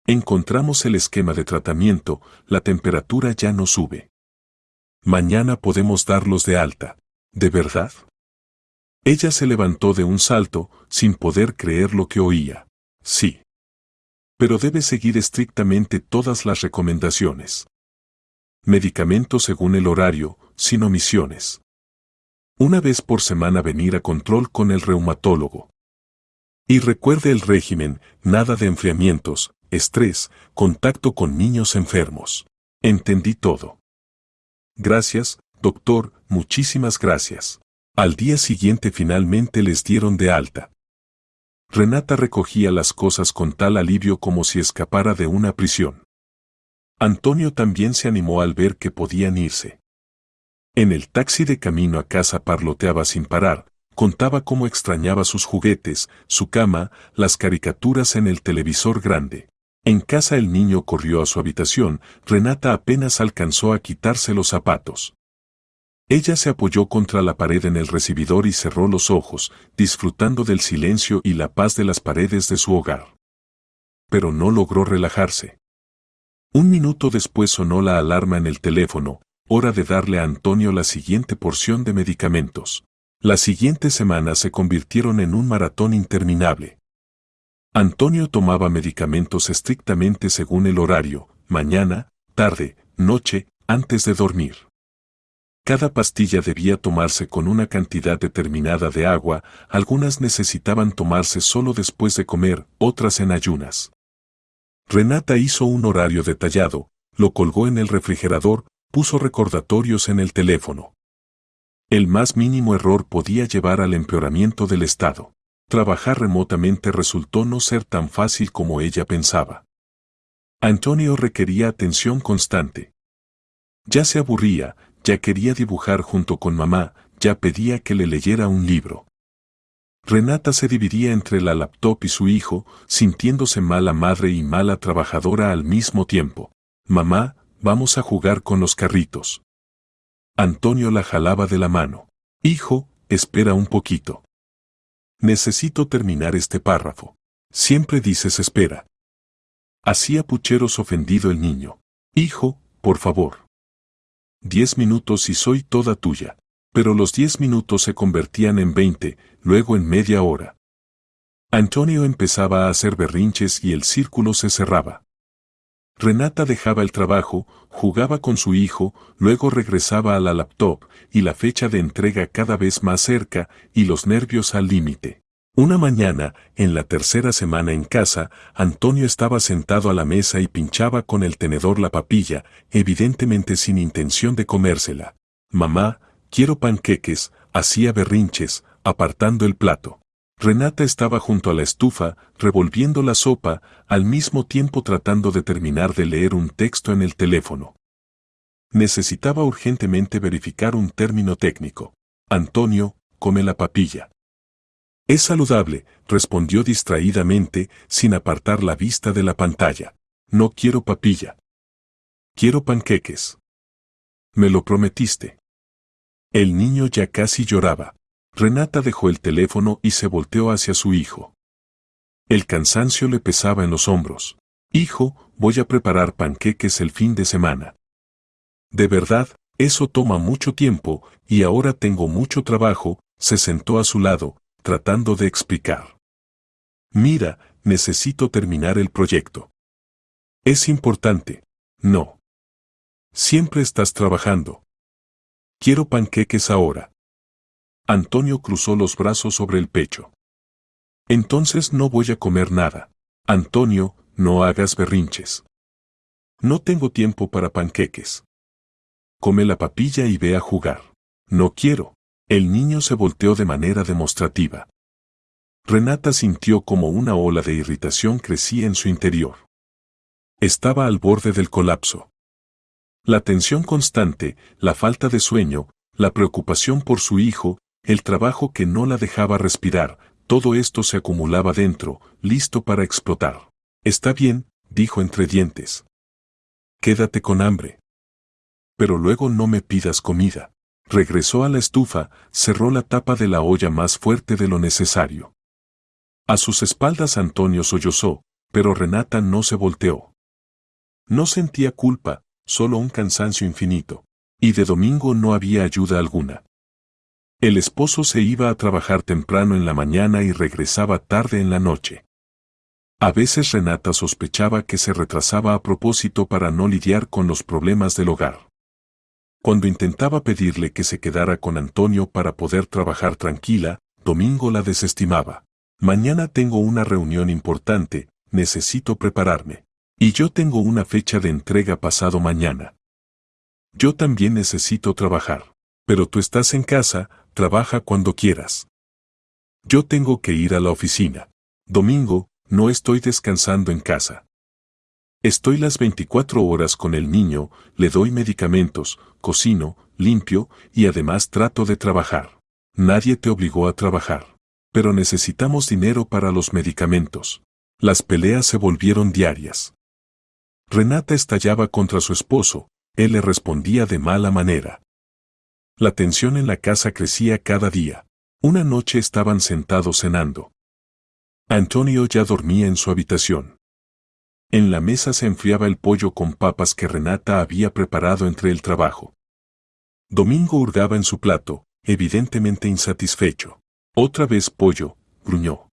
Encontramos el esquema de tratamiento, la temperatura ya no sube. Mañana podemos darlos de alta. ¿De verdad? Ella se levantó de un salto, sin poder creer lo que oía. Sí. Pero debe seguir estrictamente todas las recomendaciones. Medicamento según el horario, sin omisiones. Una vez por semana venir a control con el reumatólogo. Y recuerde el régimen, nada de enfriamientos, estrés, contacto con niños enfermos. Entendí todo. Gracias, doctor, muchísimas gracias. Al día siguiente finalmente les dieron de alta. Renata recogía las cosas con tal alivio como si escapara de una prisión. Antonio también se animó al ver que podían irse. En el taxi de camino a casa parloteaba sin parar, contaba cómo extrañaba sus juguetes, su cama, las caricaturas en el televisor grande. En casa el niño corrió a su habitación, Renata apenas alcanzó a quitarse los zapatos. Ella se apoyó contra la pared en el recibidor y cerró los ojos, disfrutando del silencio y la paz de las paredes de su hogar. Pero no logró relajarse. Un minuto después sonó la alarma en el teléfono, hora de darle a Antonio la siguiente porción de medicamentos. Las siguientes semanas se convirtieron en un maratón interminable. Antonio tomaba medicamentos estrictamente según el horario, mañana, tarde, noche, antes de dormir. Cada pastilla debía tomarse con una cantidad determinada de agua, algunas necesitaban tomarse solo después de comer, otras en ayunas. Renata hizo un horario detallado, lo colgó en el refrigerador, puso recordatorios en el teléfono. El más mínimo error podía llevar al empeoramiento del estado. Trabajar remotamente resultó no ser tan fácil como ella pensaba. Antonio requería atención constante. Ya se aburría, ya quería dibujar junto con mamá, ya pedía que le leyera un libro. Renata se dividía entre la laptop y su hijo, sintiéndose mala madre y mala trabajadora al mismo tiempo. Mamá, vamos a jugar con los carritos. Antonio la jalaba de la mano. Hijo, espera un poquito. Necesito terminar este párrafo. Siempre dices espera. Hacía pucheros ofendido el niño. Hijo, por favor. 10 minutos y soy toda tuya. Pero los 10 minutos se convertían en 20, luego en media hora. Antonio empezaba a hacer berrinches y el círculo se cerraba. Renata dejaba el trabajo, jugaba con su hijo, luego regresaba a la laptop, y la fecha de entrega cada vez más cerca, y los nervios al límite. Una mañana, en la tercera semana en casa, Antonio estaba sentado a la mesa y pinchaba con el tenedor la papilla, evidentemente sin intención de comérsela. Mamá, quiero panqueques, hacía berrinches, apartando el plato. Renata estaba junto a la estufa, revolviendo la sopa, al mismo tiempo tratando de terminar de leer un texto en el teléfono. Necesitaba urgentemente verificar un término técnico. Antonio, come la papilla. Es saludable, respondió distraídamente, sin apartar la vista de la pantalla. No quiero papilla. Quiero panqueques. Me lo prometiste. El niño ya casi lloraba. Renata dejó el teléfono y se volteó hacia su hijo. El cansancio le pesaba en los hombros. Hijo, voy a preparar panqueques el fin de semana. De verdad, eso toma mucho tiempo, y ahora tengo mucho trabajo, se sentó a su lado, tratando de explicar. Mira, necesito terminar el proyecto. Es importante. No. Siempre estás trabajando. Quiero panqueques ahora. Antonio cruzó los brazos sobre el pecho. Entonces no voy a comer nada. Antonio, no hagas berrinches. No tengo tiempo para panqueques. Come la papilla y ve a jugar. No quiero. El niño se volteó de manera demostrativa. Renata sintió como una ola de irritación crecía en su interior. Estaba al borde del colapso. La tensión constante, la falta de sueño, la preocupación por su hijo, el trabajo que no la dejaba respirar, todo esto se acumulaba dentro, listo para explotar. Está bien, dijo entre dientes. Quédate con hambre. Pero luego no me pidas comida. Regresó a la estufa, cerró la tapa de la olla más fuerte de lo necesario. A sus espaldas Antonio sollozó, pero Renata no se volteó. No sentía culpa, solo un cansancio infinito. Y de domingo no había ayuda alguna. El esposo se iba a trabajar temprano en la mañana y regresaba tarde en la noche. A veces Renata sospechaba que se retrasaba a propósito para no lidiar con los problemas del hogar. Cuando intentaba pedirle que se quedara con Antonio para poder trabajar tranquila, Domingo la desestimaba. Mañana tengo una reunión importante, necesito prepararme. Y yo tengo una fecha de entrega pasado mañana. Yo también necesito trabajar. Pero tú estás en casa, trabaja cuando quieras. Yo tengo que ir a la oficina. Domingo, no estoy descansando en casa. Estoy las 24 horas con el niño, le doy medicamentos, cocino, limpio, y además trato de trabajar. Nadie te obligó a trabajar. Pero necesitamos dinero para los medicamentos. Las peleas se volvieron diarias. Renata estallaba contra su esposo, él le respondía de mala manera. La tensión en la casa crecía cada día. Una noche estaban sentados cenando. Antonio ya dormía en su habitación. En la mesa se enfriaba el pollo con papas que Renata había preparado entre el trabajo. Domingo hurgaba en su plato, evidentemente insatisfecho. Otra vez pollo, gruñó.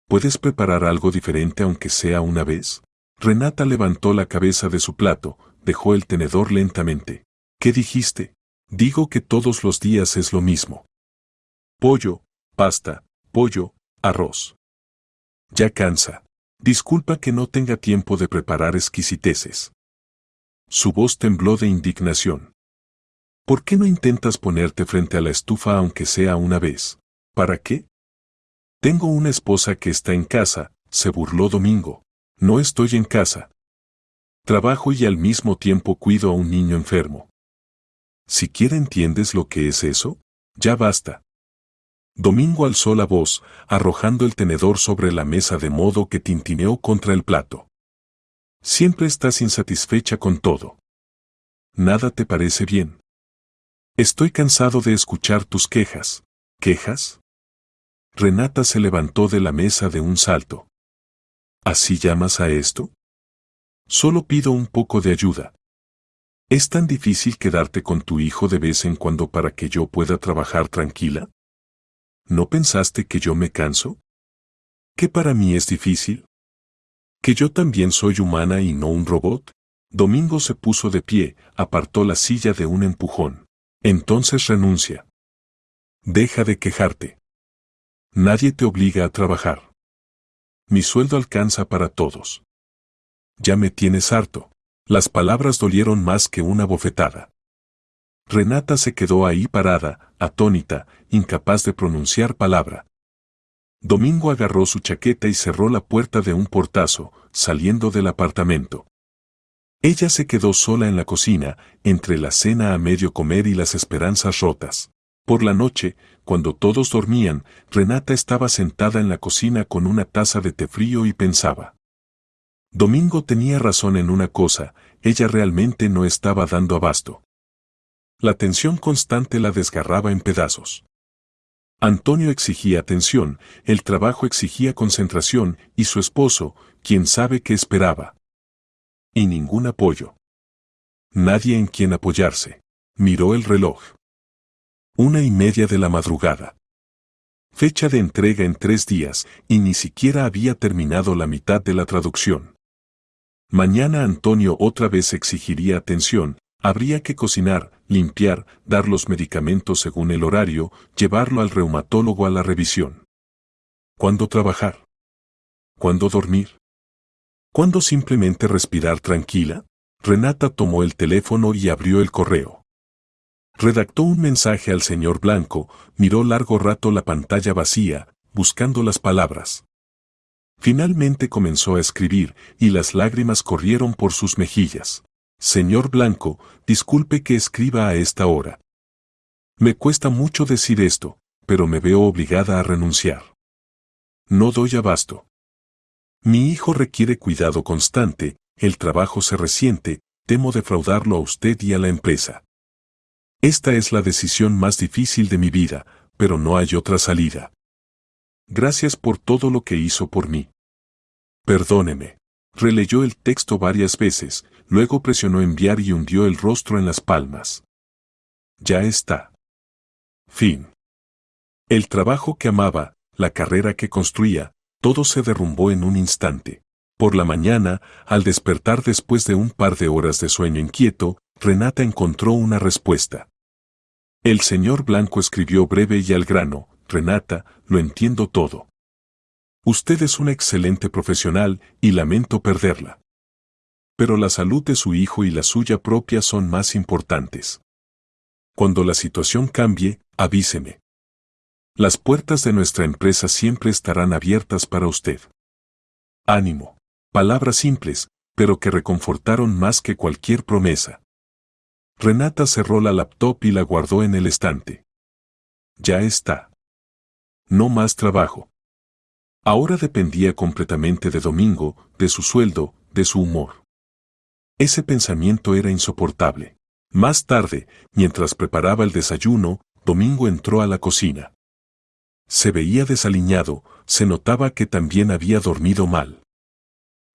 ¿Puedes preparar algo diferente aunque sea una vez? Renata levantó la cabeza de su plato, dejó el tenedor lentamente. ¿Qué dijiste? Digo que todos los días es lo mismo. Pollo, pasta, pollo, arroz. Ya cansa. Disculpa que no tenga tiempo de preparar exquisiteces. Su voz tembló de indignación. ¿Por qué no intentas ponerte frente a la estufa aunque sea una vez? ¿Para qué? Tengo una esposa que está en casa, se burló Domingo. No estoy en casa. Trabajo y al mismo tiempo cuido a un niño enfermo. ¿Siquiera entiendes lo que es eso? Ya basta. Domingo alzó la voz, arrojando el tenedor sobre la mesa de modo que tintineó contra el plato. Siempre estás insatisfecha con todo. Nada te parece bien. Estoy cansado de escuchar tus quejas. ¿Quejas? Renata se levantó de la mesa de un salto. ¿Así llamas a esto? Solo pido un poco de ayuda. ¿Es tan difícil quedarte con tu hijo de vez en cuando para que yo pueda trabajar tranquila? ¿No pensaste que yo me canso? ¿Qué para mí es difícil? ¿Que yo también soy humana y no un robot? Domingo se puso de pie, apartó la silla de un empujón. Entonces renuncia. Deja de quejarte. Nadie te obliga a trabajar. Mi sueldo alcanza para todos. Ya me tienes harto. Las palabras dolieron más que una bofetada. Renata se quedó ahí parada, atónita, incapaz de pronunciar palabra. Domingo agarró su chaqueta y cerró la puerta de un portazo, saliendo del apartamento. Ella se quedó sola en la cocina, entre la cena a medio comer y las esperanzas rotas. Por la noche, cuando todos dormían, Renata estaba sentada en la cocina con una taza de té frío y pensaba. Domingo tenía razón en una cosa, ella realmente no estaba dando abasto. La tensión constante la desgarraba en pedazos. Antonio exigía atención, el trabajo exigía concentración, y su esposo, quién sabe qué esperaba. Y ningún apoyo. Nadie en quien apoyarse. Miró el reloj. 1:30 de la madrugada. Fecha de entrega en 3 días, y ni siquiera había terminado la mitad de la traducción. Mañana Antonio otra vez exigiría atención, habría que cocinar, limpiar, dar los medicamentos según el horario, llevarlo al reumatólogo a la revisión. ¿Cuándo trabajar? ¿Cuándo dormir? ¿Cuándo simplemente respirar tranquila? Renata tomó el teléfono y abrió el correo. Redactó un mensaje al señor Blanco, miró largo rato la pantalla vacía, buscando las palabras. Finalmente comenzó a escribir, y las lágrimas corrieron por sus mejillas. Señor Blanco, disculpe que escriba a esta hora. Me cuesta mucho decir esto, pero me veo obligada a renunciar. No doy abasto. Mi hijo requiere cuidado constante, el trabajo se resiente, temo defraudarlo a usted y a la empresa. Esta es la decisión más difícil de mi vida, pero no hay otra salida. Gracias por todo lo que hizo por mí. Perdóneme. Releyó el texto varias veces, luego presionó enviar y hundió el rostro en las palmas. Ya está. Fin. El trabajo que amaba, la carrera que construía, todo se derrumbó en un instante. Por la mañana, al despertar después de un par de horas de sueño inquieto, Renata encontró una respuesta. El señor Blanco escribió breve y al grano, Renata, lo entiendo todo. Usted es una excelente profesional y lamento perderla. Pero la salud de su hijo y la suya propia son más importantes. Cuando la situación cambie, avíseme. Las puertas de nuestra empresa siempre estarán abiertas para usted. Ánimo. Palabras simples, pero que reconfortaron más que cualquier promesa. Renata cerró la laptop y la guardó en el estante. Ya está. No más trabajo. Ahora dependía completamente de Domingo, de su sueldo, de su humor. Ese pensamiento era insoportable. Más tarde, mientras preparaba el desayuno, Domingo entró a la cocina. Se veía desaliñado, se notaba que también había dormido mal.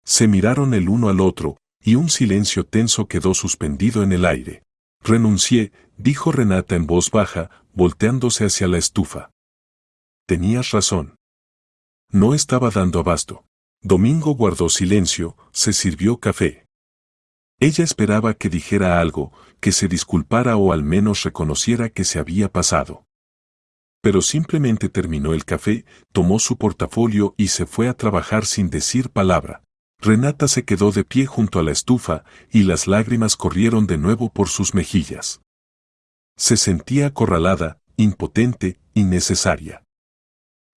Se miraron el uno al otro, y un silencio tenso quedó suspendido en el aire. Renuncié, dijo Renata en voz baja, volteándose hacia la estufa. Tenías razón. No estaba dando abasto. Domingo guardó silencio, se sirvió café. Ella esperaba que dijera algo, que se disculpara o al menos reconociera que se había pasado. Pero simplemente terminó el café, tomó su portafolio y se fue a trabajar sin decir palabra. Renata se quedó de pie junto a la estufa y las lágrimas corrieron de nuevo por sus mejillas. Se sentía acorralada, impotente, innecesaria.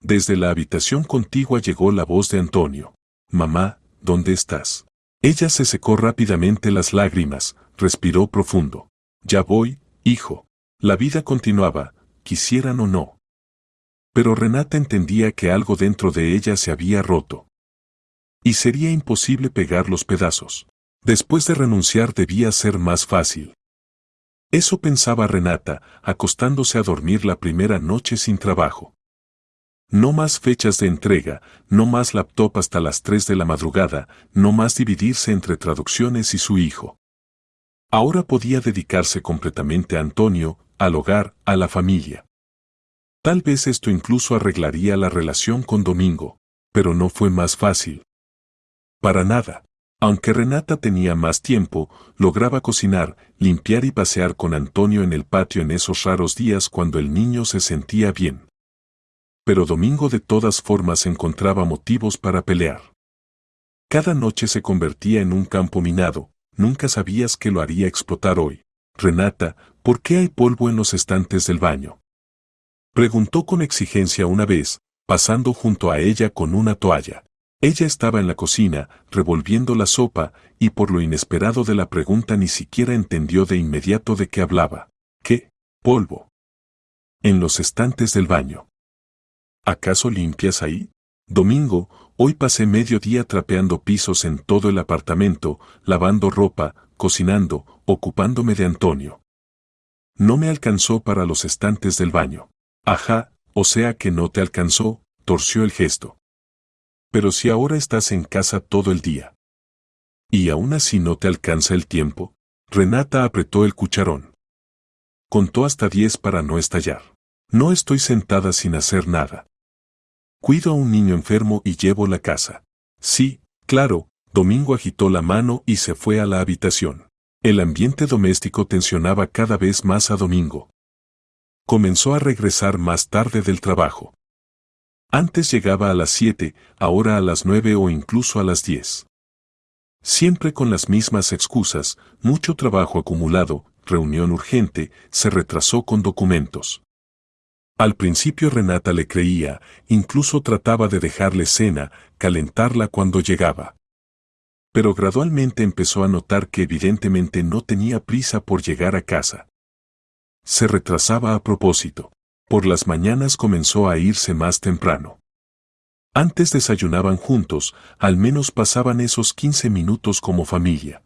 Desde la habitación contigua llegó la voz de Antonio. Mamá, ¿dónde estás? Ella se secó rápidamente las lágrimas, respiró profundo. Ya voy, hijo. La vida continuaba, quisieran o no. Pero Renata entendía que algo dentro de ella se había roto. Y sería imposible pegar los pedazos. Después de renunciar debía ser más fácil. Eso pensaba Renata, acostándose a dormir la primera noche sin trabajo. No más fechas de entrega, no más laptop hasta las 3 de la madrugada, no más dividirse entre traducciones y su hijo. Ahora podía dedicarse completamente a Antonio, al hogar, a la familia. Tal vez esto incluso arreglaría la relación con Domingo, pero no fue más fácil. Para nada. Aunque Renata tenía más tiempo, lograba cocinar, limpiar y pasear con Antonio en el patio en esos raros días cuando el niño se sentía bien. Pero Domingo de todas formas encontraba motivos para pelear. Cada noche se convertía en un campo minado, nunca sabías que lo haría explotar hoy. Renata, ¿por qué hay polvo en los estantes del baño? Preguntó con exigencia una vez, pasando junto a ella con una toalla. Ella estaba en la cocina, revolviendo la sopa, y por lo inesperado de la pregunta ni siquiera entendió de inmediato de qué hablaba. ¿Qué? Polvo. En los estantes del baño. ¿Acaso limpias ahí? Domingo, hoy pasé medio día trapeando pisos en todo el apartamento, lavando ropa, cocinando, ocupándome de Antonio. No me alcanzó para los estantes del baño. Ajá, o sea que no te alcanzó, torció el gesto. Pero si ahora estás en casa todo el día. ¿Y aún así no te alcanza el tiempo? Renata apretó el cucharón. Contó hasta 10 para no estallar. No estoy sentada sin hacer nada. Cuido a un niño enfermo y llevo la casa. Sí, claro, Domingo agitó la mano y se fue a la habitación. El ambiente doméstico tensionaba cada vez más a Domingo. Comenzó a regresar más tarde del trabajo. Antes llegaba a las 7, ahora a las 9 o incluso a las 10. Siempre con las mismas excusas, mucho trabajo acumulado, reunión urgente, se retrasó con documentos. Al principio Renata le creía, incluso trataba de dejarle cena, calentarla cuando llegaba. Pero gradualmente empezó a notar que evidentemente no tenía prisa por llegar a casa. Se retrasaba a propósito. Por las mañanas comenzó a irse más temprano. Antes desayunaban juntos, al menos pasaban esos 15 minutos como familia.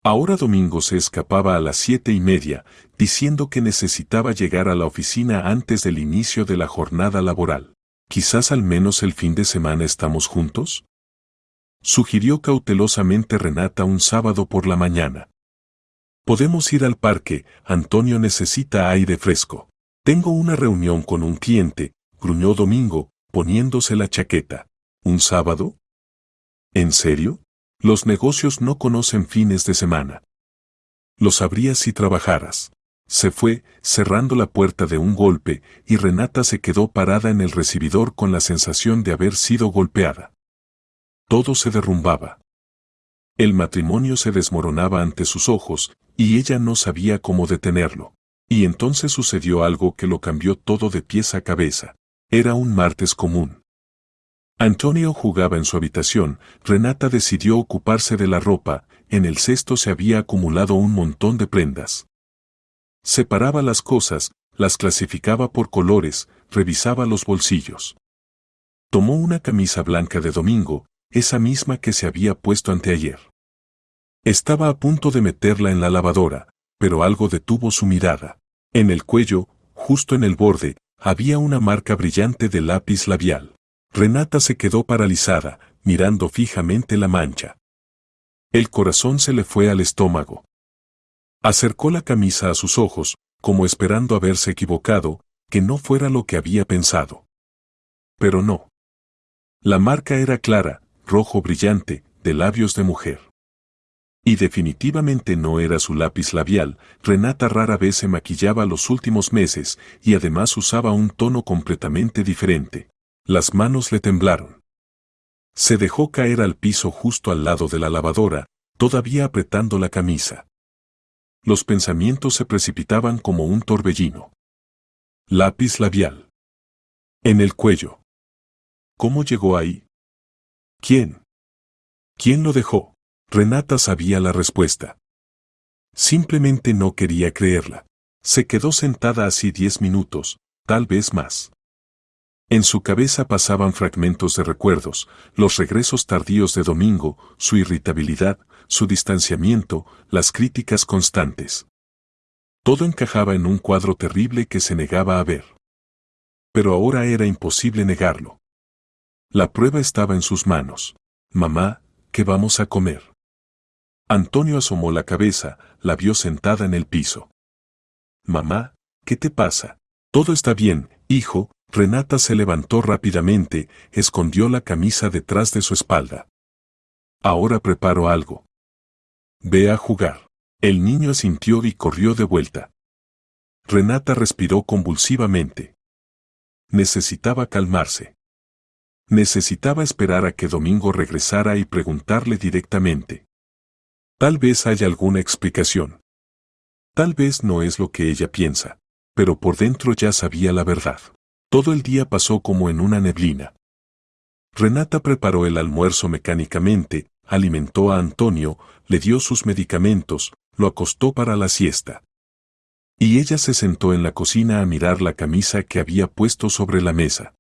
Ahora Domingo se escapaba a las 7:30, diciendo que necesitaba llegar a la oficina antes del inicio de la jornada laboral. ¿Quizás al menos el fin de semana estamos juntos? Sugirió cautelosamente Renata un sábado por la mañana. Podemos ir al parque, Antonio necesita aire fresco. Tengo una reunión con un cliente, gruñó Domingo, poniéndose la chaqueta. ¿Un sábado? ¿En serio? Los negocios no conocen fines de semana. Lo sabrías si trabajaras. Se fue, cerrando la puerta de un golpe, y Renata se quedó parada en el recibidor con la sensación de haber sido golpeada. Todo se derrumbaba. El matrimonio se desmoronaba ante sus ojos, y ella no sabía cómo detenerlo. Y entonces sucedió algo que lo cambió todo de pies a cabeza. Era un martes común. Antonio jugaba en su habitación, Renata decidió ocuparse de la ropa, en el cesto se había acumulado un montón de prendas. Separaba las cosas, las clasificaba por colores, revisaba los bolsillos. Tomó una camisa blanca de Domingo, esa misma que se había puesto anteayer. Estaba a punto de meterla en la lavadora, pero algo detuvo su mirada. En el cuello, justo en el borde, había una marca brillante de lápiz labial. Renata se quedó paralizada, mirando fijamente la mancha. El corazón se le fue al estómago. Acercó la camisa a sus ojos, como esperando haberse equivocado, que no fuera lo que había pensado. Pero no. La marca era clara, rojo brillante, de labios de mujer. Y definitivamente no era su lápiz labial. Renata rara vez se maquillaba los últimos meses, y además usaba un tono completamente diferente. Las manos le temblaron. Se dejó caer al piso justo al lado de la lavadora, todavía apretando la camisa. Los pensamientos se precipitaban como un torbellino. Lápiz labial. En el cuello. ¿Cómo llegó ahí? ¿Quién? ¿Quién lo dejó? Renata sabía la respuesta. Simplemente no quería creerla. Se quedó sentada así 10 minutos, tal vez más. En su cabeza pasaban fragmentos de recuerdos, los regresos tardíos de Domingo, su irritabilidad, su distanciamiento, las críticas constantes. Todo encajaba en un cuadro terrible que se negaba a ver. Pero ahora era imposible negarlo. La prueba estaba en sus manos. Mamá, ¿qué vamos a comer? Antonio asomó la cabeza, la vio sentada en el piso. Mamá, ¿qué te pasa? Todo está bien, hijo. Renata se levantó rápidamente, escondió la camisa detrás de su espalda. Ahora preparo algo. Ve a jugar. El niño asintió y corrió de vuelta. Renata respiró convulsivamente. Necesitaba calmarse. Necesitaba esperar a que Domingo regresara y preguntarle directamente. Tal vez haya alguna explicación. Tal vez no es lo que ella piensa, pero por dentro ya sabía la verdad. Todo el día pasó como en una neblina. Renata preparó el almuerzo mecánicamente, alimentó a Antonio, le dio sus medicamentos, lo acostó para la siesta. Y ella se sentó en la cocina a mirar la camisa que había puesto sobre la mesa.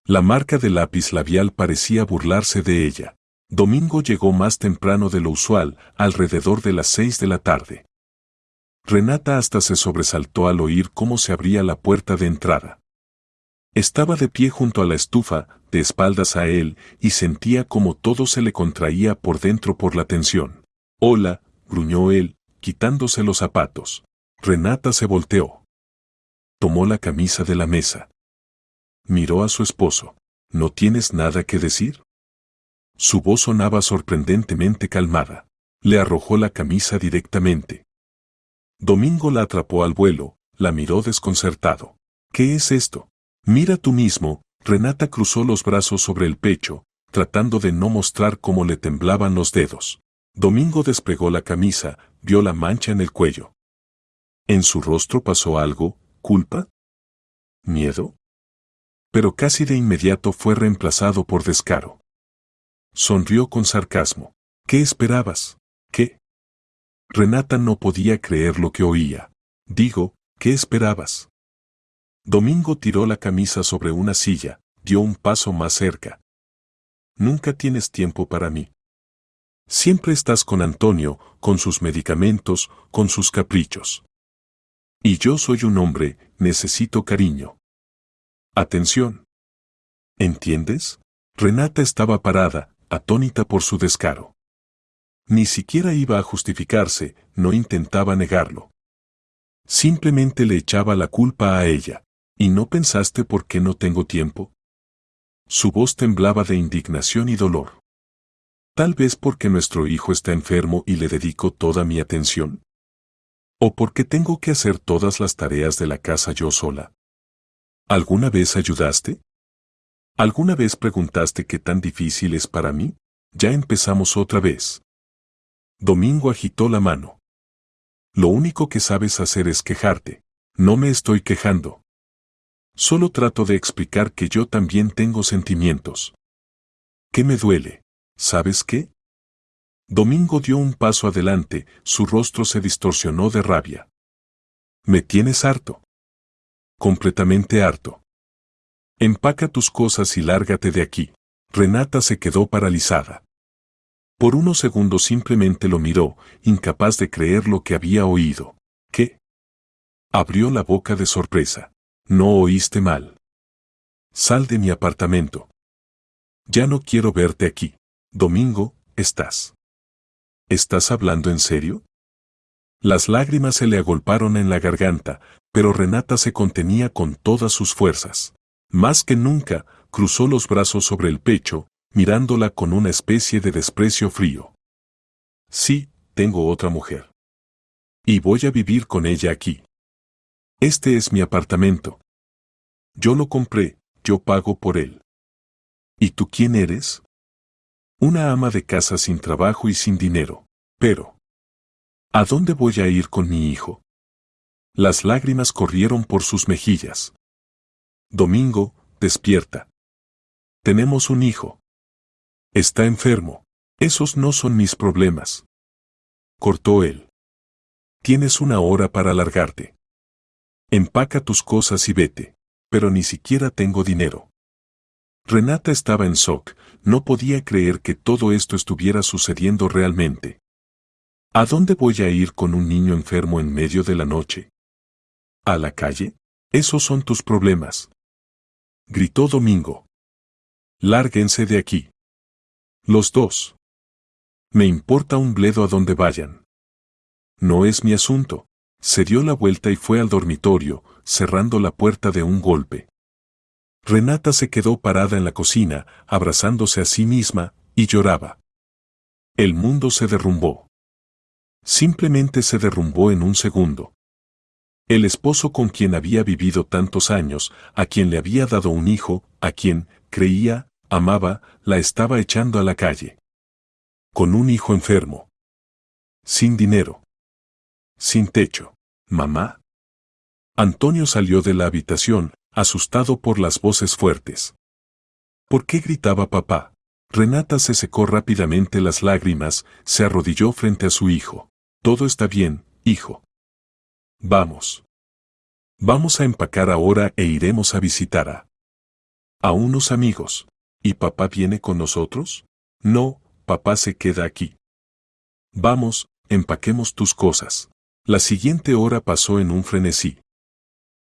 La marca de lápiz labial parecía burlarse de ella. Domingo llegó más temprano de lo usual, alrededor de las 6 de la tarde. Renata hasta se sobresaltó al oír cómo se abría la puerta de entrada. Estaba de pie junto a la estufa, de espaldas a él, y sentía como todo se le contraía por dentro por la tensión. «Hola», gruñó él, quitándose los zapatos. Renata se volteó. Tomó la camisa de la mesa. Miró a su esposo. «¿No tienes nada que decir?». Su voz sonaba sorprendentemente calmada. Le arrojó la camisa directamente. Domingo la atrapó al vuelo, la miró desconcertado. «¿Qué es esto?». «Mira tú mismo». Renata cruzó los brazos sobre el pecho, tratando de no mostrar cómo le temblaban los dedos. Domingo despegó la camisa, vio la mancha en el cuello. En su rostro pasó algo, ¿culpa? ¿Miedo? Pero casi de inmediato fue reemplazado por descaro. Sonrió con sarcasmo. «¿Qué esperabas?». «¿Qué?». Renata no podía creer lo que oía. «Digo, ¿qué esperabas?». Domingo tiró la camisa sobre una silla, dio un paso más cerca. «Nunca tienes tiempo para mí. Siempre estás con Antonio, con sus medicamentos, con sus caprichos. Y yo soy un hombre, necesito cariño. Atención. ¿Entiendes?». Renata estaba parada, atónita por su descaro. Ni siquiera iba a justificarse, no intentaba negarlo. Simplemente le echaba la culpa a ella. «¿Y no pensaste por qué no tengo tiempo?». Su voz temblaba de indignación y dolor. «Tal vez porque nuestro hijo está enfermo y le dedico toda mi atención. ¿O porque tengo que hacer todas las tareas de la casa yo sola?». ¿Alguna vez ayudaste? ¿Alguna vez preguntaste qué tan difícil es para mí? Ya empezamos otra vez. Domingo agitó la mano. «Lo único que sabes hacer es quejarte». «No me estoy quejando. Solo trato de explicar que yo también tengo sentimientos. ¿Qué me duele? ¿Sabes qué?». Domingo dio un paso adelante, su rostro se distorsionó de rabia. «Me tienes harto. Completamente harto. Empaca tus cosas y lárgate de aquí». Renata se quedó paralizada. Por unos segundos simplemente lo miró, incapaz de creer lo que había oído. «¿Qué?». Abrió la boca de sorpresa. «No oíste mal. Sal de mi apartamento. Ya no quiero verte aquí». «Domingo, ¿estás hablando en serio?». Las lágrimas se le agolparon en la garganta, pero Renata se contenía con todas sus fuerzas. Más que nunca, cruzó los brazos sobre el pecho, mirándola con una especie de desprecio frío. «Sí, tengo otra mujer. Y voy a vivir con ella aquí. Este es mi apartamento. Yo lo compré, yo pago por él». «¿Y tú quién eres?». «Una ama de casa sin trabajo y sin dinero. Pero ¿a dónde voy a ir con mi hijo?». Las lágrimas corrieron por sus mejillas. «Domingo, despierta. Tenemos un hijo. Está enfermo. Esos no son mis problemas». Cortó él. «Tienes una hora para largarte. Empaca tus cosas y vete». «Pero ni siquiera tengo dinero». Renata estaba en shock, no podía creer que todo esto estuviera sucediendo realmente. ¿A dónde voy a ir con un niño enfermo en medio de la noche? ¿A la calle? Esos son tus problemas», gritó Domingo. «Lárguense de aquí. Los dos. Me importa un bledo a donde vayan. No es mi asunto». Se dio la vuelta y fue al dormitorio, cerrando la puerta de un golpe. Renata se quedó parada en la cocina, abrazándose a sí misma, y lloraba. El mundo se derrumbó. Simplemente se derrumbó en un segundo. El esposo con quien había vivido tantos años, a quien le había dado un hijo, a quien, creía, amaba, la estaba echando a la calle. Con un hijo enfermo. Sin dinero. Sin techo. ¿Mamá? Antonio salió de la habitación, asustado por las voces fuertes. ¿Por qué gritaba papá? Renata se secó rápidamente las lágrimas, se arrodilló frente a su hijo. Todo está bien, hijo. Vamos. Vamos a empacar ahora e iremos a visitar a unos amigos. ¿Y papá viene con nosotros? No, papá se queda aquí. Vamos, empaquemos tus cosas. La siguiente hora pasó en un frenesí.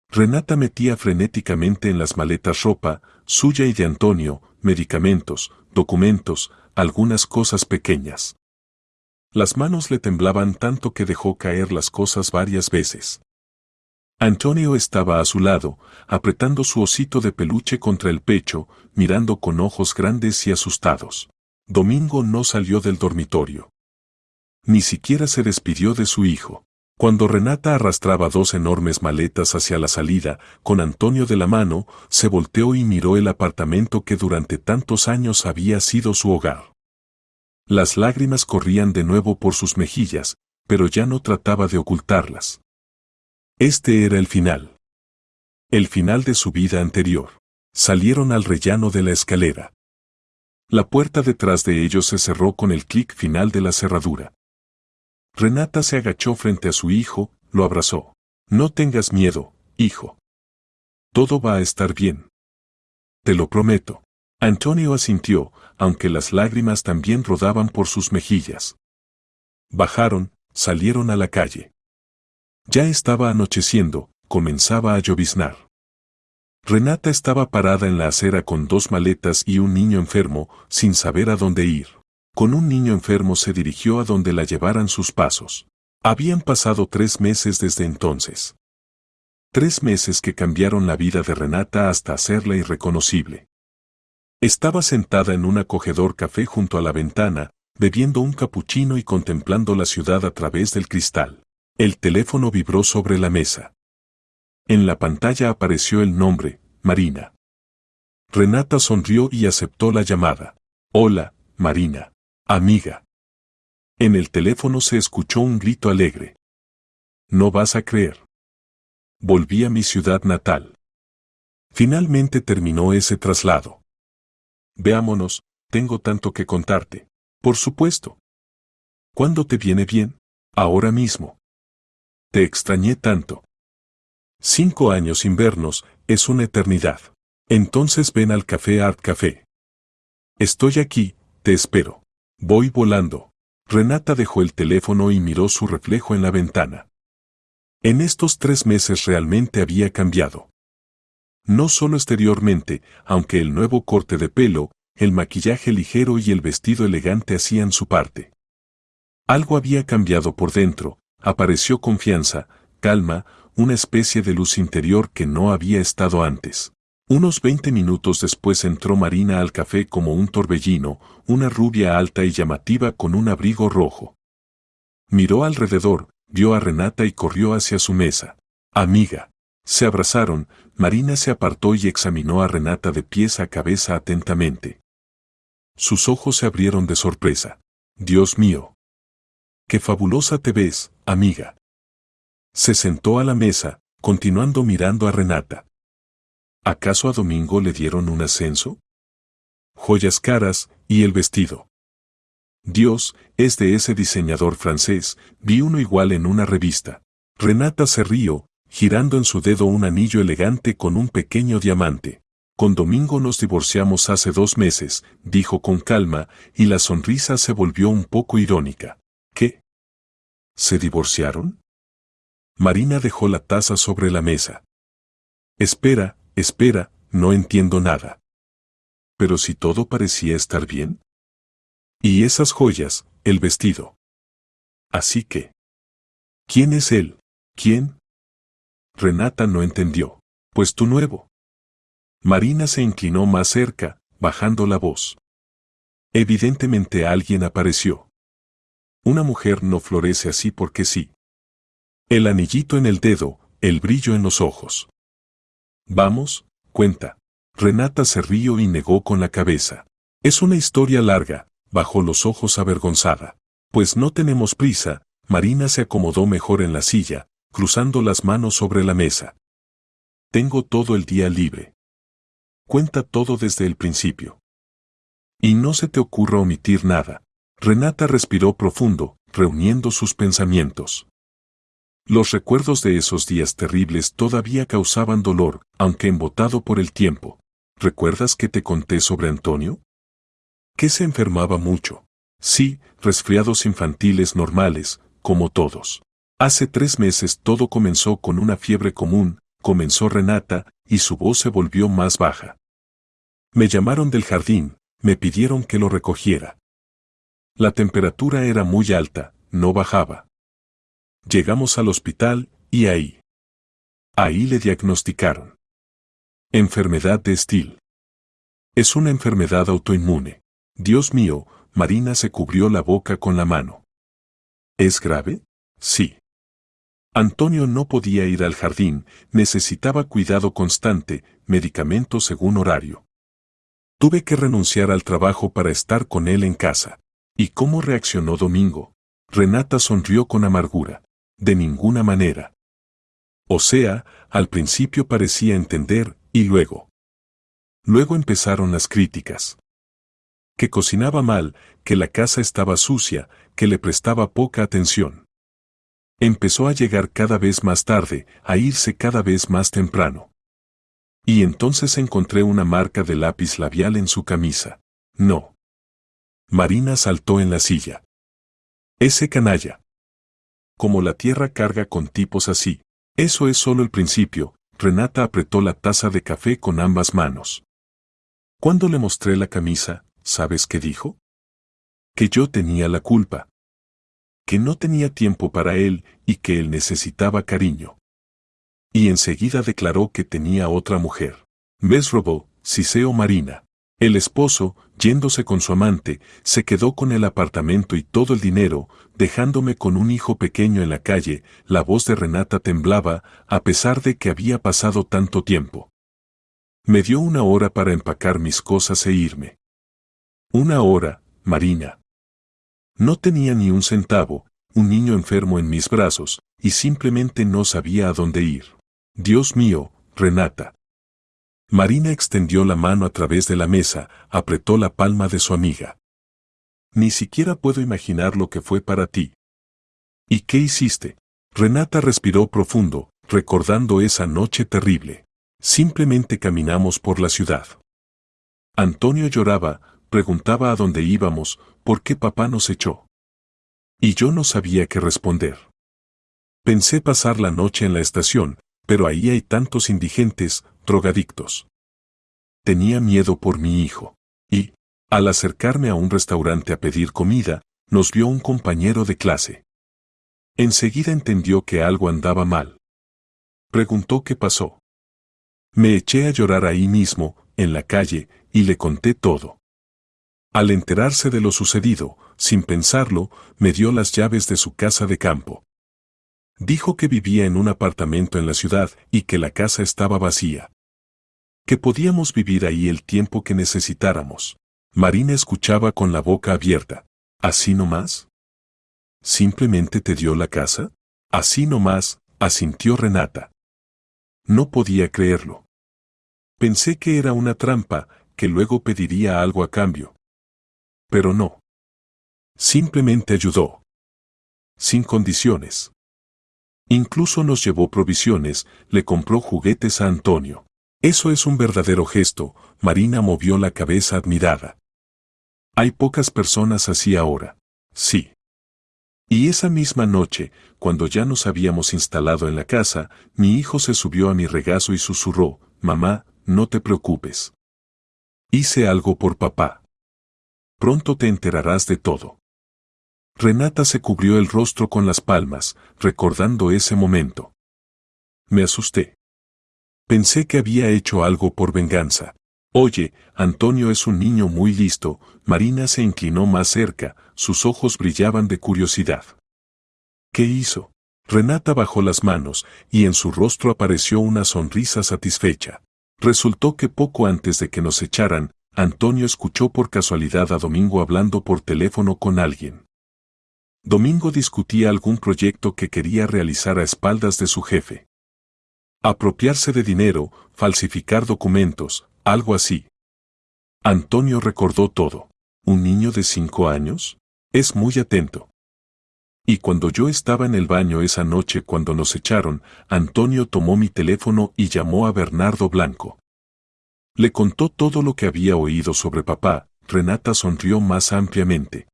Renata metía frenéticamente en las maletas ropa, suya y de Antonio, medicamentos, documentos, algunas cosas pequeñas. Las manos le temblaban tanto que dejó caer las cosas varias veces. Antonio estaba a su lado, apretando su osito de peluche contra el pecho, mirando con ojos grandes y asustados. Domingo no salió del dormitorio. Ni siquiera se despidió de su hijo. Cuando Renata arrastraba dos enormes maletas hacia la salida, con Antonio de la mano, se volteó y miró el apartamento que durante tantos años había sido su hogar. Las lágrimas corrían de nuevo por sus mejillas, pero ya no trataba de ocultarlas. Este era el final. El final de su vida anterior. Salieron al rellano de la escalera. La puerta detrás de ellos se cerró con el clic final de la cerradura. Renata se agachó frente a su hijo, lo abrazó. No tengas miedo, hijo. Todo va a estar bien. Te lo prometo. Antonio asintió, aunque las lágrimas también rodaban por sus mejillas. Bajaron, salieron a la calle. Ya estaba anocheciendo, comenzaba a lloviznar. Renata estaba parada en la acera con dos maletas y un niño enfermo, sin saber a dónde ir. Con un niño enfermo se dirigió a donde la llevaran sus pasos. Habían pasado 3 meses desde entonces. 3 meses que cambiaron la vida de Renata hasta hacerla irreconocible. Estaba sentada en un acogedor café junto a la ventana, bebiendo un capuchino y contemplando la ciudad a través del cristal. El teléfono vibró sobre la mesa. En la pantalla apareció el nombre, Marina. Renata sonrió y aceptó la llamada. Hola, Marina. Amiga. En el teléfono se escuchó un grito alegre. No vas a creer. Volví a mi ciudad natal. Finalmente terminó ese traslado. Veámonos, tengo tanto que contarte. Por supuesto. ¿Cuándo te viene bien? Ahora mismo. Te extrañé tanto. 5 años sin vernos, es una eternidad. Entonces ven al Café Art Café. Estoy aquí, te espero. Voy volando. Renata dejó el teléfono y miró su reflejo en la ventana. En estos 3 meses realmente había cambiado. No solo exteriormente, aunque el nuevo corte de pelo, el maquillaje ligero y el vestido elegante hacían su parte. Algo había cambiado por dentro, apareció confianza, calma, una especie de luz interior que no había estado antes. Unos 20 minutos después entró Marina al café como un torbellino, una rubia alta y llamativa con un abrigo rojo. Miró alrededor, vio a Renata y corrió hacia su mesa. Amiga. Se abrazaron, Marina se apartó y examinó a Renata de pies a cabeza atentamente. Sus ojos se abrieron de sorpresa. Dios mío. ¡Qué fabulosa te ves, amiga! Se sentó a la mesa, continuando mirando a Renata. ¿Acaso a Domingo le dieron un ascenso? Joyas caras, y el vestido. Dios, es de ese diseñador francés, vi uno igual en una revista. Renata se rió, girando en su dedo un anillo elegante con un pequeño diamante. Con Domingo nos divorciamos hace 2 meses, dijo con calma, y la sonrisa se volvió un poco irónica. ¿Qué? ¿Se divorciaron? Marina dejó la taza sobre la mesa. Espera, no entiendo nada. Pero si todo parecía estar bien. Y esas joyas, el vestido. Así que. ¿Quién es él? ¿Quién? Renata no entendió. Pues tu nuevo. Marina se inclinó más cerca, bajando la voz. Evidentemente alguien apareció. Una mujer no florece así porque sí. El anillito en el dedo, el brillo en los ojos. Vamos, cuenta. Renata se rió y negó con la cabeza. Es una historia larga, bajó los ojos avergonzada. Pues no tenemos prisa. Marina se acomodó mejor en la silla, cruzando las manos sobre la mesa. Tengo todo el día libre. Cuenta todo desde el principio. Y no se te ocurra omitir nada. Renata respiró profundo, reuniendo sus pensamientos. Los recuerdos de esos días terribles todavía causaban dolor, aunque embotado por el tiempo. ¿Recuerdas que te conté sobre Antonio? Que se enfermaba mucho. Sí, resfriados infantiles normales, como todos. Hace 3 meses todo comenzó con una fiebre común, comenzó Renata, y su voz se volvió más baja. Me llamaron del jardín, me pidieron que lo recogiera. La temperatura era muy alta, no bajaba. Llegamos al hospital, y ahí le diagnosticaron. Enfermedad de Still. Es una enfermedad autoinmune. Dios mío, Marina se cubrió la boca con la mano. ¿Es grave? Sí. Antonio no podía ir al jardín, necesitaba cuidado constante, medicamentos según horario. Tuve que renunciar al trabajo para estar con él en casa. ¿Y cómo reaccionó Domingo? Renata sonrió con amargura. De ninguna manera. O sea, al principio parecía entender, y luego. Luego empezaron las críticas. Que cocinaba mal, que la casa estaba sucia, que le prestaba poca atención. Empezó a llegar cada vez más tarde, a irse cada vez más temprano. Y entonces encontré una marca de lápiz labial en su camisa. No. Marina saltó en la silla. Ese canalla. Como la tierra carga con tipos así. Eso es solo el principio. Renata apretó la taza de café con ambas manos. Cuando le mostré la camisa, ¿sabes qué dijo? Que yo tenía la culpa. Que no tenía tiempo para él y que él necesitaba cariño. Y enseguida declaró que tenía otra mujer. ¿Ves, robó, siseo Marina? El esposo, yéndose con su amante, se quedó con el apartamento y todo el dinero, dejándome con un hijo pequeño en la calle. La voz de Renata temblaba, a pesar de que había pasado tanto tiempo. Me dio 1 hora para empacar mis cosas e irme. 1 hora, Marina. No tenía ni un centavo, un niño enfermo en mis brazos, y simplemente no sabía a dónde ir. Dios mío, Renata. Marina extendió la mano a través de la mesa, apretó la palma de su amiga. Ni siquiera puedo imaginar lo que fue para ti. ¿Y qué hiciste? Renata respiró profundo, recordando esa noche terrible. Simplemente caminamos por la ciudad. Antonio lloraba, preguntaba a dónde íbamos, por qué papá nos echó. Y yo no sabía qué responder. Pensé pasar la noche en la estación, pero ahí hay tantos indigentes, drogadictos. Tenía miedo por mi hijo. Y, al acercarme a un restaurante a pedir comida, nos vio un compañero de clase. Enseguida entendió que algo andaba mal. Preguntó qué pasó. Me eché a llorar ahí mismo, en la calle, y le conté todo. Al enterarse de lo sucedido, sin pensarlo, me dio las llaves de su casa de campo. Dijo que vivía en un apartamento en la ciudad y que la casa estaba vacía. Que podíamos vivir ahí el tiempo que necesitáramos. Marina escuchaba con la boca abierta. ¿Así nomás? ¿Simplemente te dio la casa? Así nomás, asintió Renata. No podía creerlo. Pensé que era una trampa, que luego pediría algo a cambio. Pero no. Simplemente ayudó. Sin condiciones. Incluso nos llevó provisiones, le compró juguetes a Antonio. Eso es un verdadero gesto, Marina movió la cabeza admirada. Hay pocas personas así ahora. Sí. Y esa misma noche, cuando ya nos habíamos instalado en la casa, mi hijo se subió a mi regazo y susurró, mamá, no te preocupes. Hice algo por papá. Pronto te enterarás de todo. Renata se cubrió el rostro con las palmas, recordando ese momento. Me asusté. Pensé que había hecho algo por venganza. Oye, Antonio es un niño muy listo. Marina se inclinó más cerca, sus ojos brillaban de curiosidad. ¿Qué hizo? Renata bajó las manos, y en su rostro apareció una sonrisa satisfecha. Resultó que poco antes de que nos echaran, Antonio escuchó por casualidad a Domingo hablando por teléfono con alguien. Domingo discutía algún proyecto que quería realizar a espaldas de su jefe. Apropiarse de dinero, falsificar documentos, algo así. Antonio recordó todo. ¿Un niño de 5 años? Es muy atento. Y cuando yo estaba en el baño esa noche cuando nos echaron, Antonio tomó mi teléfono y llamó a Bernardo Blanco. Le contó todo lo que había oído sobre papá. Renata sonrió más ampliamente.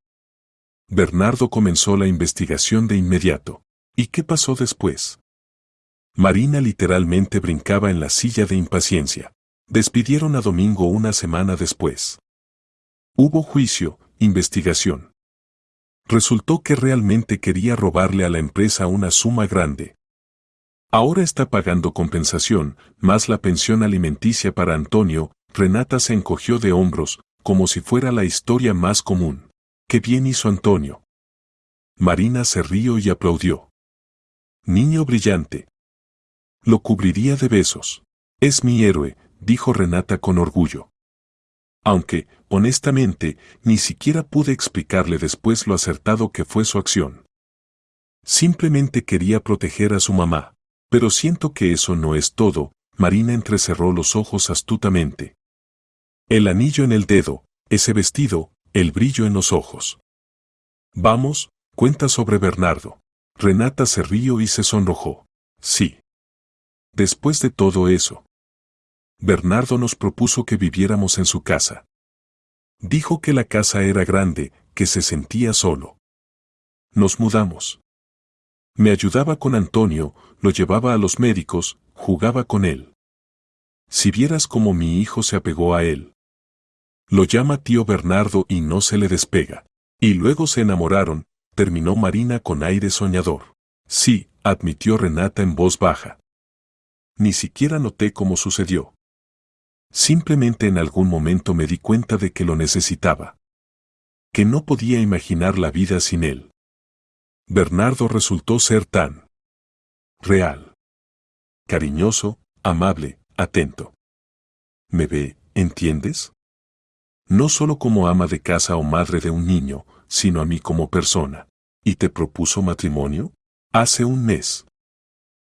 Bernardo comenzó la investigación de inmediato. ¿Y qué pasó después? Marina literalmente brincaba en la silla de impaciencia. Despidieron a Domingo una semana después. Hubo juicio, investigación. Resultó que realmente quería robarle a la empresa una suma grande. Ahora está pagando compensación, más la pensión alimenticia para Antonio. Renata se encogió de hombros, como si fuera la historia más común. ¡Qué bien hizo Antonio! Marina se rió y aplaudió. Niño brillante. Lo cubriría de besos. Es mi héroe, dijo Renata con orgullo. Aunque, honestamente, ni siquiera pude explicarle después lo acertado que fue su acción. Simplemente quería proteger a su mamá. Pero siento que eso no es todo. Marina entrecerró los ojos astutamente. El anillo en el dedo, ese vestido, el brillo en los ojos. Vamos, cuenta sobre Bernardo. Renata se rió y se sonrojó. Sí. Después de todo eso, Bernardo nos propuso que viviéramos en su casa. Dijo que la casa era grande, que se sentía solo. Nos mudamos. Me ayudaba con Antonio, lo llevaba a los médicos, jugaba con él. Si vieras cómo mi hijo se apegó a él. Lo llama tío Bernardo y no se le despega. Y luego se enamoraron, terminó Marina con aire soñador. Sí, admitió Renata en voz baja. Ni siquiera noté cómo sucedió. Simplemente en algún momento me di cuenta de que lo necesitaba. Que no podía imaginar la vida sin él. Bernardo resultó ser tan real, cariñoso, amable, atento. ¿Me ve, entiendes? No solo como ama de casa o madre de un niño, sino a mí como persona. ¿Y te propuso matrimonio? Hace un mes.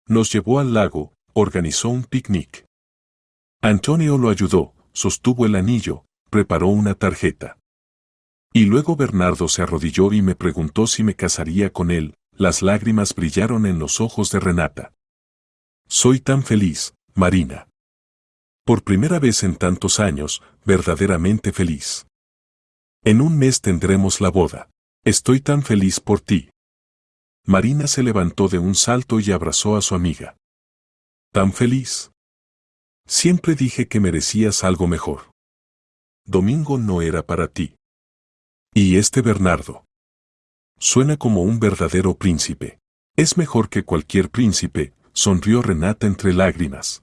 Nos llevó al lago, organizó un picnic. Antonio lo ayudó, sostuvo el anillo, preparó una tarjeta. Y luego Bernardo se arrodilló y me preguntó si me casaría con él. Las lágrimas brillaron en los ojos de Renata. Soy tan feliz, Marina. Por primera vez en tantos años, verdaderamente feliz. En un mes tendremos la boda. Estoy tan feliz por ti. Marina se levantó de un salto y abrazó a su amiga. ¿Tan feliz? Siempre dije que merecías algo mejor. Domingo no era para ti. ¿Y este Bernardo? Suena como un verdadero príncipe. Es mejor que cualquier príncipe, sonrió Renata entre lágrimas.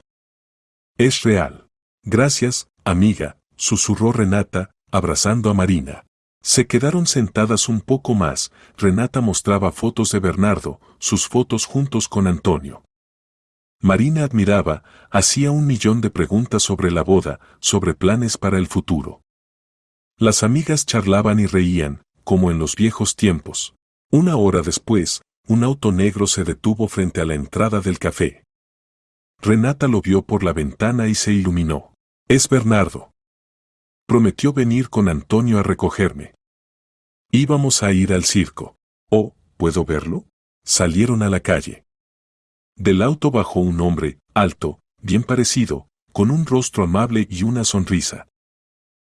Es real. Gracias, amiga, susurró Renata, abrazando a Marina. Se quedaron sentadas un poco más. Renata mostraba fotos de Bernardo, sus fotos juntos con Antonio. Marina admiraba, hacía 1.000.000 de preguntas sobre la boda, sobre planes para el futuro. Las amigas charlaban y reían, como en los viejos tiempos. 1 hora después, un auto negro se detuvo frente a la entrada del café. Renata lo vio por la ventana y se iluminó. Es Bernardo. Prometió venir con Antonio a recogerme. Íbamos a ir al circo. Oh, ¿puedo verlo? Salieron a la calle. Del auto bajó un hombre, alto, bien parecido, con un rostro amable y una sonrisa.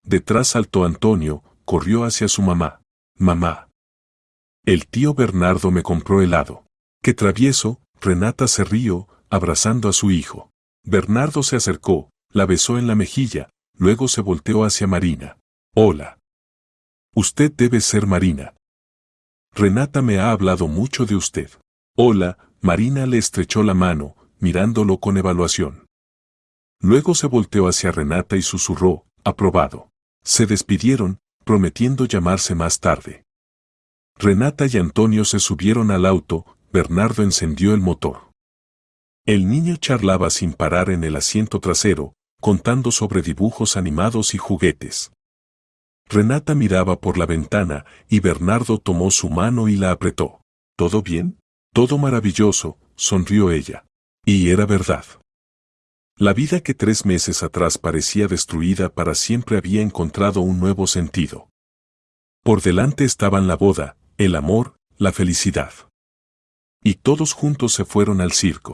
Detrás saltó Antonio, corrió hacia su mamá. Mamá. El tío Bernardo me compró helado. ¡Qué travieso! Renata se rió, abrazando a su hijo. Bernardo se acercó, la besó en la mejilla, luego se volteó hacia Marina. Hola. Usted debe ser Marina. Renata me ha hablado mucho de usted. Hola, Marina le estrechó la mano, mirándolo con evaluación. Luego se volteó hacia Renata y susurró, aprobado. Se despidieron, prometiendo llamarse más tarde. Renata y Antonio se subieron al auto, Bernardo encendió el motor. El niño charlaba sin parar en el asiento trasero, contando sobre dibujos animados y juguetes. Renata miraba por la ventana y Bernardo tomó su mano y la apretó. ¿Todo bien? Todo maravilloso, sonrió ella. Y era verdad. La vida que 3 meses atrás parecía destruida para siempre había encontrado un nuevo sentido. Por delante estaban la boda, el amor, la felicidad. Y todos juntos se fueron al circo.